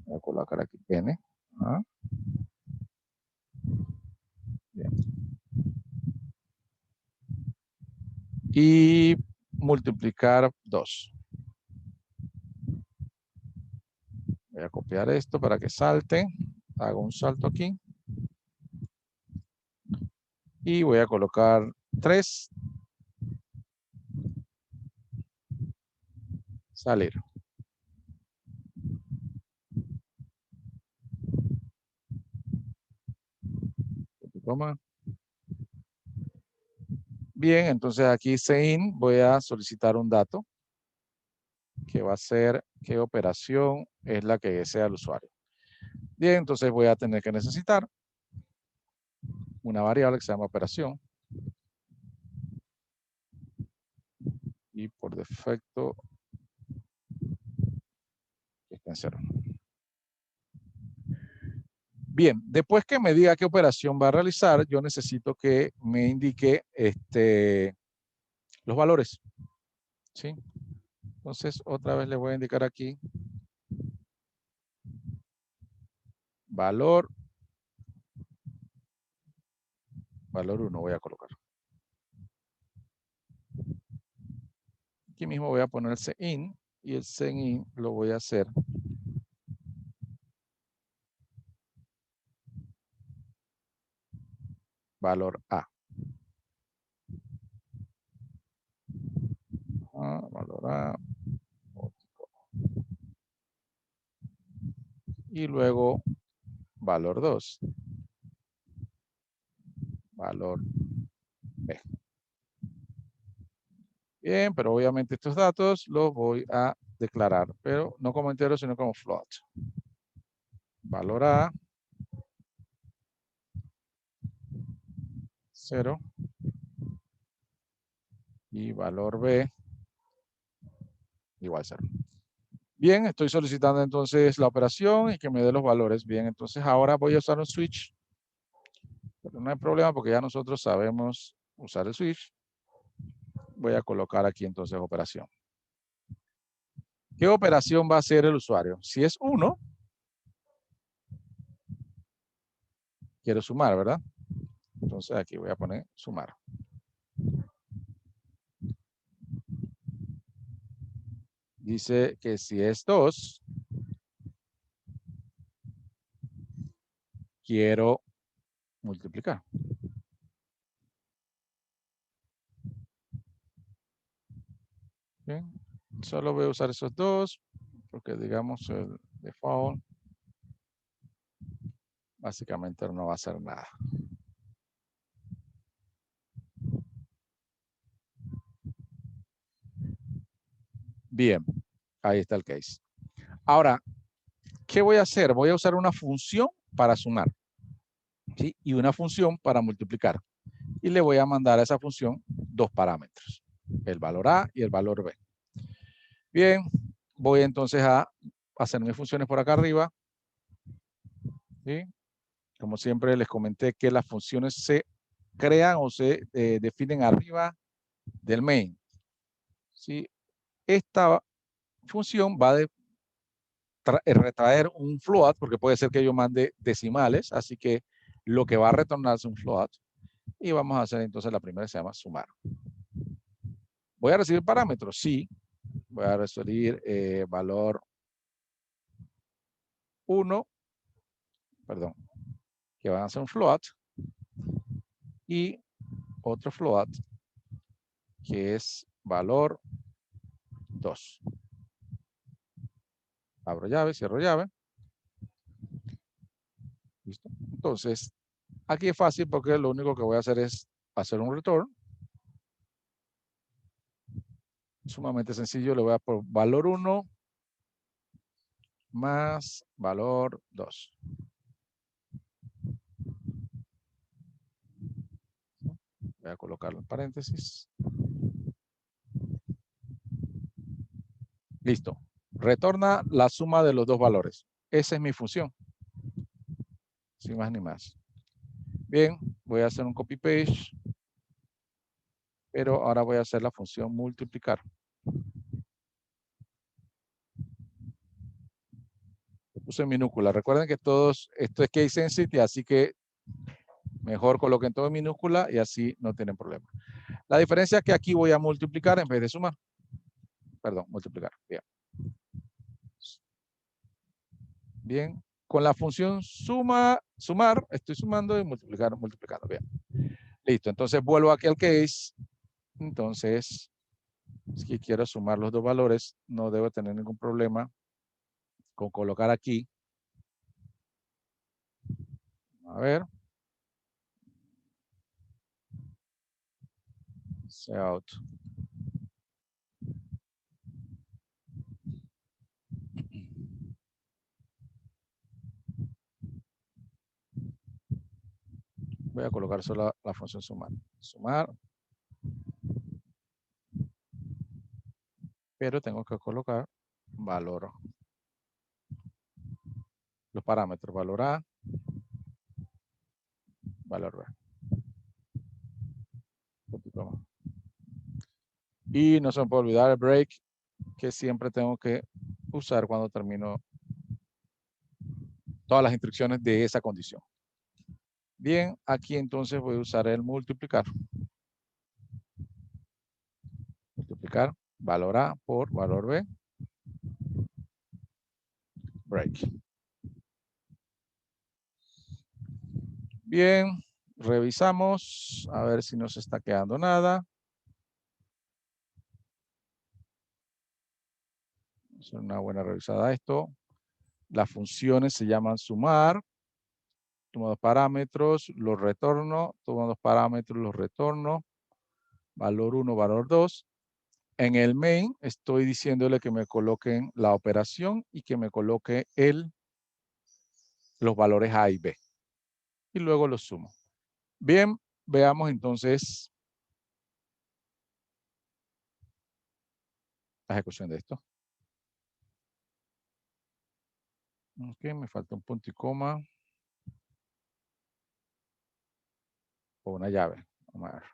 Voy a colocar aquí n. Bien. Y multiplicar 2. Voy a copiar esto para que salte. Hago un salto aquí. Y voy a colocar 3. Salir. Toma. Bien, entonces aquí CIN voy a solicitar un dato que va a ser qué operación es la que desea el usuario. Bien, entonces voy a tener que necesitar una variable que se llama operación. Y por defecto está en 0. Bien, después que me diga qué operación va a realizar, yo necesito que me indique los valores. ¿Sí? Entonces, otra vez le voy a indicar aquí valor 1 voy a colocar. Aquí mismo voy a poner CIN y el CIN lo voy a hacer valor A. Valor A. Y luego valor 2. Valor B. Bien, pero obviamente estos datos los voy a declarar, pero no como entero, sino como float. Valor A, 0. Y valor B, igual 0. Bien, estoy solicitando entonces la operación y que me dé los valores. Bien, entonces ahora voy a usar un switch. Pero no hay problema porque ya nosotros sabemos usar el switch. Voy a colocar aquí entonces operación. ¿Qué operación va a hacer el usuario? Si es 1, quiero sumar, ¿verdad? Entonces aquí voy a poner sumar. Dice que si es 2, quiero multiplicar. Bien, solo voy a usar esos dos porque digamos el default básicamente no va a hacer nada. Bien, ahí está el case. Ahora, ¿qué voy a hacer? Voy a usar una función para sumar, ¿sí? Y una función para multiplicar. Y le voy a mandar a esa función dos parámetros, el valor A y el valor B. Bien, voy entonces a hacer mis funciones por acá arriba. ¿Sí? Como siempre les comenté que las funciones se crean o se definen arriba del main. ¿Sí? Esta función va a retraer un float, porque puede ser que yo mande decimales, así que lo que va a retornar es un float. Y vamos a hacer entonces la primera, se llama sumar. ¿Voy a recibir parámetros? Sí. Voy a recibir valor 1, perdón, que van a ser un float, y otro float, que es valor 2. Abro llave, cierro llave. ¿Listo? Entonces, aquí es fácil porque lo único que voy a hacer es hacer un return. Sumamente sencillo, le voy a por valor 1 más valor 2. Voy a colocarlo en paréntesis. Listo. Retorna la suma de los dos valores. Esa es mi función. Sin más ni más. Bien, voy a hacer un copy paste. Pero ahora voy a hacer la función multiplicar. Lo puse en minúscula. Recuerden que esto es case sensitive, así que mejor coloquen todo en minúscula y así no tienen problema. La diferencia es que aquí voy a multiplicar en vez de sumar. Perdón, multiplicar. Bien. Bien. Con la función sumar, estoy sumando y multiplicando. Bien. Listo. Entonces vuelvo aquí al case. Entonces, si quiero sumar los dos valores, no debo tener ningún problema con colocar aquí. A ver. Out. Voy a colocar solo la función sumar. Sumar. Pero tengo que colocar valor. Los parámetros, valor A, valor B. Y no se me puede olvidar el break, que siempre tengo que usar cuando termino todas las instrucciones de esa condición. Bien, aquí entonces voy a usar el multiplicar. Multiplicar valor A por valor B. Break. Bien, revisamos a ver si no se está quedando nada. Vamos a hacer una buena revisada a esto. Las funciones se llaman sumar. Tomo dos parámetros, los retorno. Tomo dos parámetros, los retorno. Valor 1, valor 2. En el main estoy diciéndole que me coloquen la operación y que me coloque los valores A y B. Y luego los sumo. Bien, veamos entonces la ejecución de esto. Ok, me falta un punto y coma. O una llave. Vamos a ver.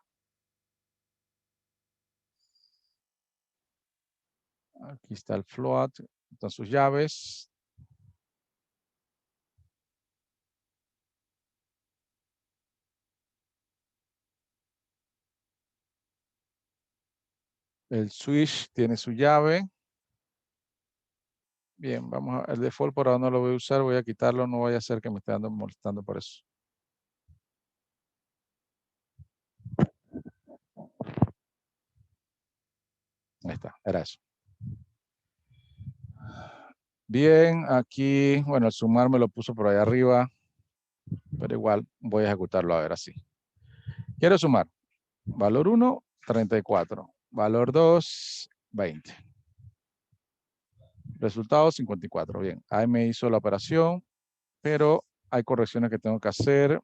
Aquí está el float. Están sus llaves. El switch tiene su llave. Bien, vamos a el default por ahora no lo voy a usar. Voy a quitarlo. No vaya a ser que me esté dando molestando por eso. Ahí está, era eso. Bien, aquí, bueno, el sumar me lo puso por ahí arriba, pero igual voy a ejecutarlo a ver así. Quiero sumar. Valor 1, 34. Valor 2, 20. Resultado 54. Bien, ahí me hizo la operación, pero hay correcciones que tengo que hacer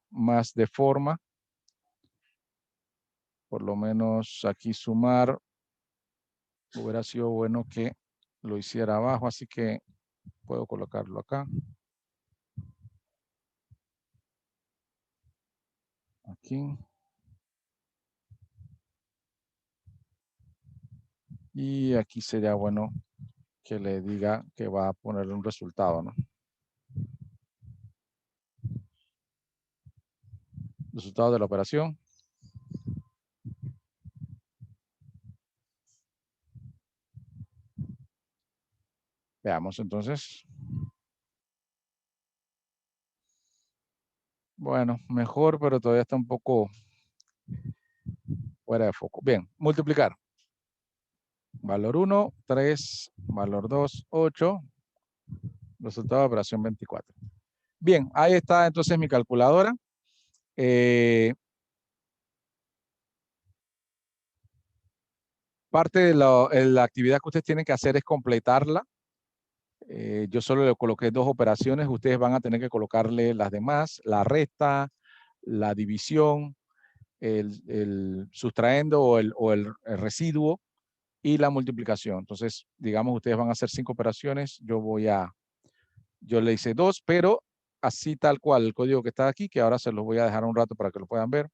más de forma. Por lo menos aquí sumar hubiera sido bueno que lo hiciera abajo, así que puedo colocarlo acá. Aquí. Y aquí sería bueno que le diga que va a ponerle un resultado, ¿no? Resultado de la operación. Veamos entonces. Bueno, mejor, pero todavía está un poco fuera de foco. Bien, multiplicar. Valor 1, 3, valor 2, 8. Resultado de operación 24. Bien, ahí está entonces mi calculadora. Parte de la actividad que ustedes tienen que hacer es completarla. Yo solo le coloqué 2 operaciones. Ustedes van a tener que colocarle las demás, la resta, la división, el sustrayendo o el residuo y la multiplicación. Entonces, digamos, ustedes van a hacer 5 operaciones. Yo le hice 2, pero así tal cual el código que está aquí, que ahora se los voy a dejar un rato para que lo puedan ver.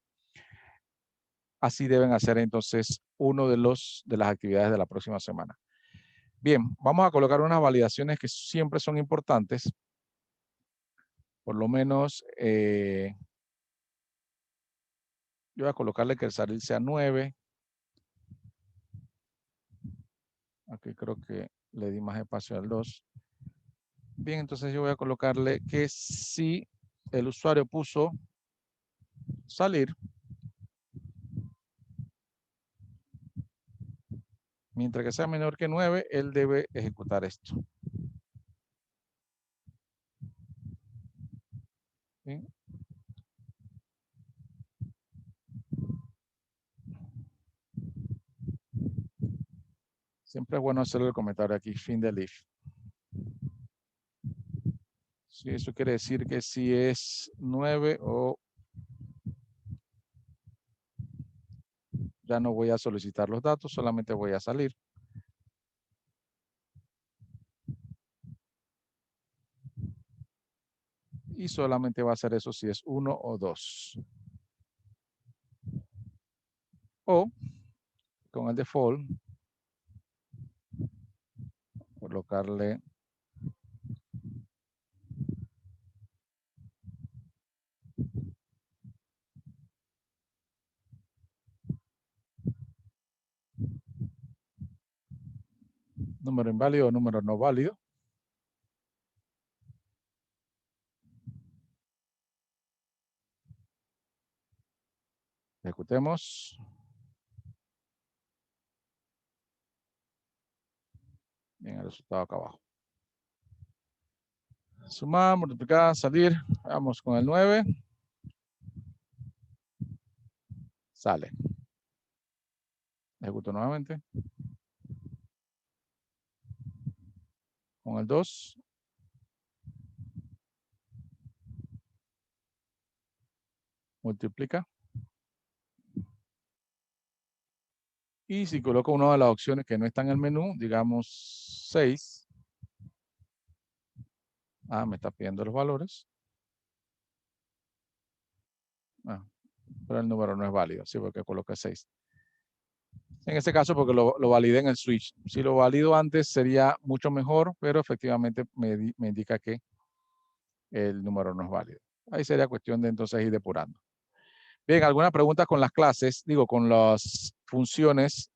Así deben hacer entonces uno de las actividades de la próxima semana. Bien, vamos a colocar unas validaciones que siempre son importantes. Por lo menos, yo voy a colocarle que el salil sea 9. Aquí creo que le di más espacio al 2. Bien, entonces yo voy a colocarle que si el usuario puso salir, mientras que sea menor que 9, él debe ejecutar esto. ¿Sí? Siempre es bueno hacer el comentario aquí, fin del if. Sí, eso quiere decir que si es 9 o ya no voy a solicitar los datos, solamente voy a salir. Y solamente va a hacer eso si es 1 o 2. O con el default, colocarle número inválido o número no válido. Ejecutemos. Bien, el resultado acá abajo. Sumar, multiplicar, salir. Vamos con el 9. Sale. Ejecuto nuevamente. Con el 2. Multiplica. Y si coloco una de las opciones que no está en el menú, digamos 6. Me está pidiendo los valores. Pero el número no es válido, sí, porque coloqué 6. En este caso, porque lo validé en el switch. Si lo valido antes sería mucho mejor, pero efectivamente me indica que el número no es válido. Ahí sería cuestión de entonces ir depurando. Bien, ¿alguna pregunta con las clases? Digo, con las funciones.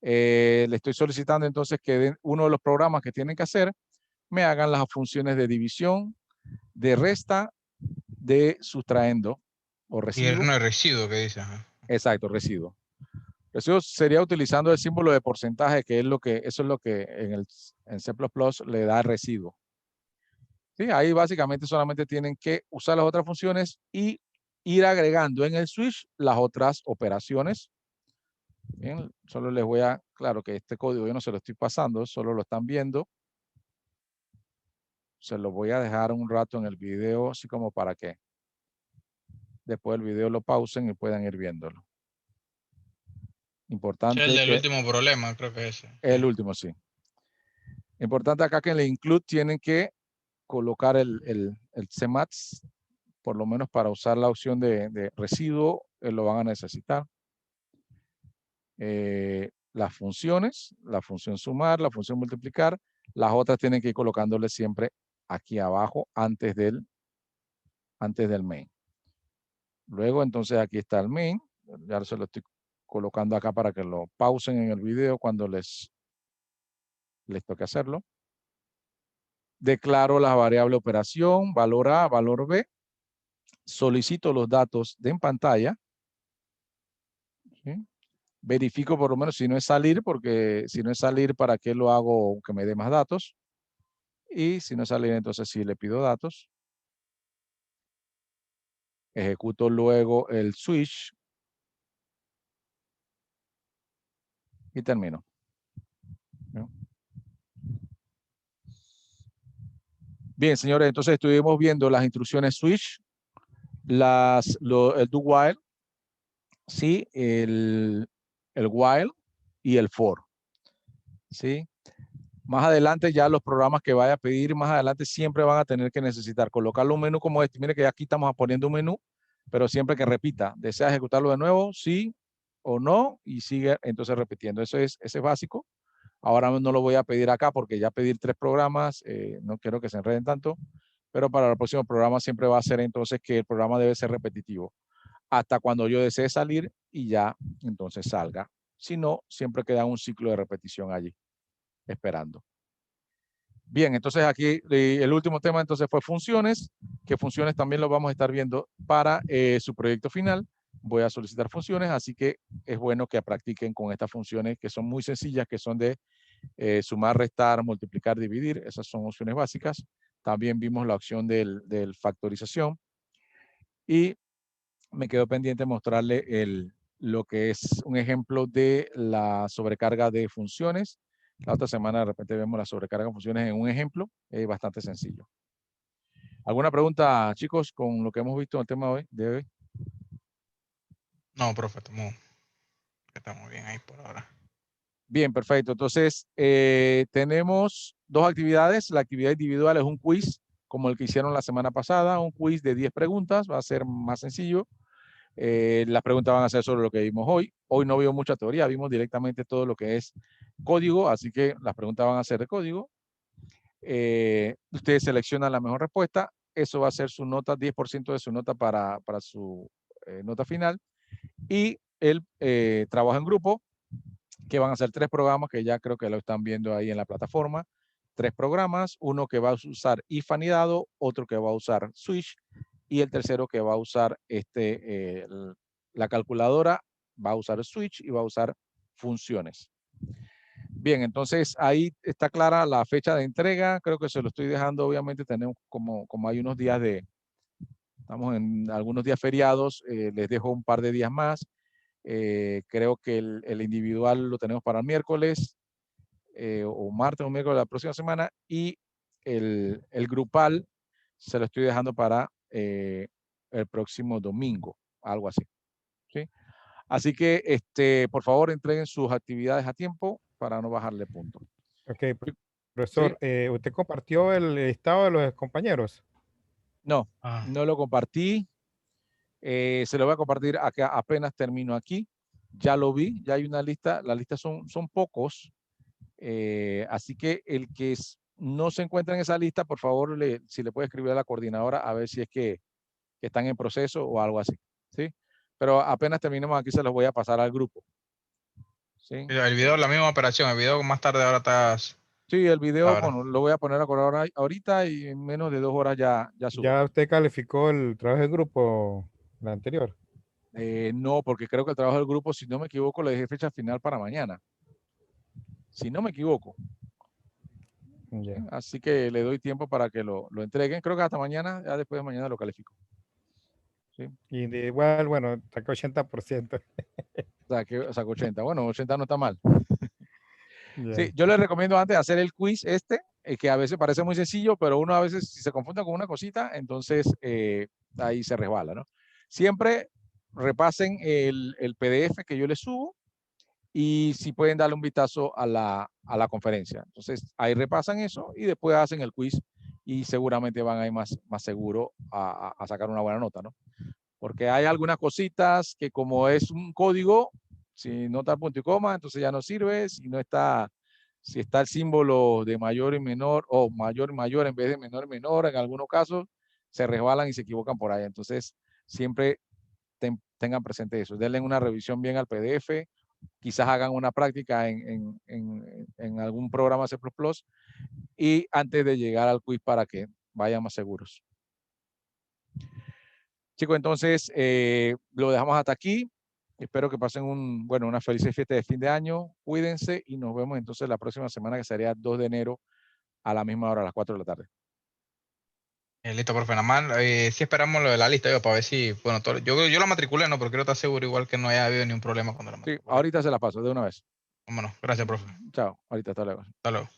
Le estoy solicitando entonces que uno de los programas que tienen que hacer me hagan las funciones de división, de resta, de sustraendo o Y el residuo. no es residuo que dice. Ajá. Exacto, residuo. Residuo sería utilizando el símbolo de porcentaje, que es eso es lo que en C++ le da residuo. ¿Sí? Ahí básicamente solamente tienen que usar las otras funciones y ir agregando en el switch las otras operaciones. Bien, solo les voy a, claro que este código yo no se lo estoy pasando, solo lo están viendo. Se lo voy a dejar un rato en el video, así como para que después del video lo pausen y puedan ir viéndolo. Sí, Importante el del que último problema, creo que es ese. el último, sí. Importante acá que en el include tienen que colocar el CMATS, por lo menos para usar la opción de residuo, lo van a necesitar. Las funciones, la función sumar, la función multiplicar, las otras tienen que ir colocándole siempre aquí abajo antes del main. Luego entonces aquí está el main, ya se lo estoy colocando acá para que lo pausen en el video cuando les toque hacerlo. Declaro la variable operación, valor A, valor B. Solicito los datos de en pantalla. ¿Sí? Verifico por lo menos si no es salir, porque si no es salir, ¿para qué lo hago que me dé más datos? Y si no es salir, entonces sí le pido datos. Ejecuto luego el switch. Y termino. ¿No? Bien, señores, entonces estuvimos viendo las instrucciones switch, el do while, ¿sí? el while y el for. ¿Sí? Más adelante ya los programas que vaya a pedir, más adelante siempre van a tener que necesitar colocarle un menú como este. Mire que aquí estamos poniendo un menú, pero siempre que repita, ¿desea ejecutarlo de nuevo? Sí o no, y sigue entonces repitiendo. Ese es básico. Ahora no lo voy a pedir acá porque ya pedir 3 programas, no quiero que se enreden tanto, pero para el próximo programa siempre va a ser entonces que el programa debe ser repetitivo hasta cuando yo desee salir y ya entonces salga. Si no, siempre queda un ciclo de repetición allí, esperando. Bien, entonces aquí el último tema entonces fue funciones, que funciones también lo vamos a estar viendo para su proyecto final. Voy a solicitar funciones, así que es bueno que practiquen con estas funciones que son muy sencillas, que son de sumar, restar, multiplicar, dividir. Esas son opciones básicas. También vimos la opción del factorización. Y me quedó pendiente mostrarle lo que es un ejemplo de la sobrecarga de funciones. La otra semana de repente vemos la sobrecarga de funciones en un ejemplo. Es bastante sencillo. ¿Alguna pregunta, chicos, con lo que hemos visto en el tema de hoy? No, profe, estamos bien ahí por ahora. Bien, perfecto. Entonces, tenemos 2 actividades. La actividad individual es un quiz, como el que hicieron la semana pasada, un quiz de 10 preguntas. Va a ser más sencillo. Las preguntas van a ser sobre lo que vimos hoy. Hoy no vimos mucha teoría, vimos directamente todo lo que es código, así que las preguntas van a ser de código. Ustedes seleccionan la mejor respuesta. Eso va a ser su nota, 10% de su nota para su nota final. Y el trabajo en grupo, que van a ser 3 programas que ya creo que lo están viendo ahí en la plataforma. 3 programas, uno que va a usar if anidado, otro que va a usar switch y el tercero que va a usar la calculadora, va a usar switch y va a usar funciones. Bien, entonces ahí está clara la fecha de entrega. Creo que se lo estoy dejando, obviamente tenemos como hay unos días estamos en algunos días feriados, les dejo un par de días más. Creo que el individual lo tenemos para el miércoles o martes o miércoles de la próxima semana, y el grupal se lo estoy dejando para el próximo domingo, algo así. ¿Sí? Así que, por favor, entreguen sus actividades a tiempo para no bajarle punto. Ok, Sí. profesor, ¿usted compartió el listado de los compañeros? No, Ah, no lo compartí. Se lo voy a compartir acá apenas termino aquí. Ya lo vi, ya hay una lista. La lista son pocos. Así que el que no se encuentra en esa lista, por favor, si le puede escribir a la coordinadora a ver si es que están en proceso o algo así. ¿Sí? Pero apenas terminemos aquí, se los voy a pasar al grupo. ¿Sí? el video, la misma operación, el video más tarde ahora estás. Sí, el video, Ahora. bueno, lo voy a poner ahorita y en menos de 2 horas ya sube. ¿Ya usted calificó el trabajo de grupo, la anterior? No, porque creo que el trabajo del grupo, si no me equivoco, le dejé fecha final para mañana. Si no me equivoco. Ya. Así que le doy tiempo para que lo entreguen. Creo que hasta mañana, ya después de mañana lo califico. ¿Sí? Y de igual, bueno, saca 80%. Saco 80. Bueno, 80 no está mal. Ya. Sí, yo les recomiendo antes hacer el quiz que a veces parece muy sencillo, pero uno a veces si se confunde con una cosita, entonces ahí se resbala, ¿no? Siempre repasen el PDF que yo les subo y si pueden darle un vistazo a la conferencia. Entonces ahí repasan eso y después hacen el quiz y seguramente van a ir más seguro a sacar una buena nota, ¿no? Porque hay algunas cositas que como es un código, si no está punto y coma, entonces ya no sirve. Si está el símbolo de mayor y menor, o mayor y mayor en vez de menor y menor, en algunos casos se resbalan y se equivocan por ahí. Entonces, siempre tengan presente eso. Denle una revisión bien al PDF, quizás hagan una práctica en algún programa C++ y antes de llegar al quiz para que vayan más seguros. Chicos, entonces lo dejamos hasta aquí. Espero que pasen una feliz fiesta de fin de año. Cuídense y nos vemos entonces la próxima semana, que sería 2 de enero a la misma hora, a las 4 de la tarde. Listo, profe, nada más. Sí esperamos lo de la lista, para ver si, bueno, yo la matriculé, no, pero quiero estar seguro igual que no haya habido ningún problema cuando la Sí, matriculé. ahorita se la paso de una vez. Vámonos, gracias, profe. Chao, ahorita, hasta luego. Hasta luego.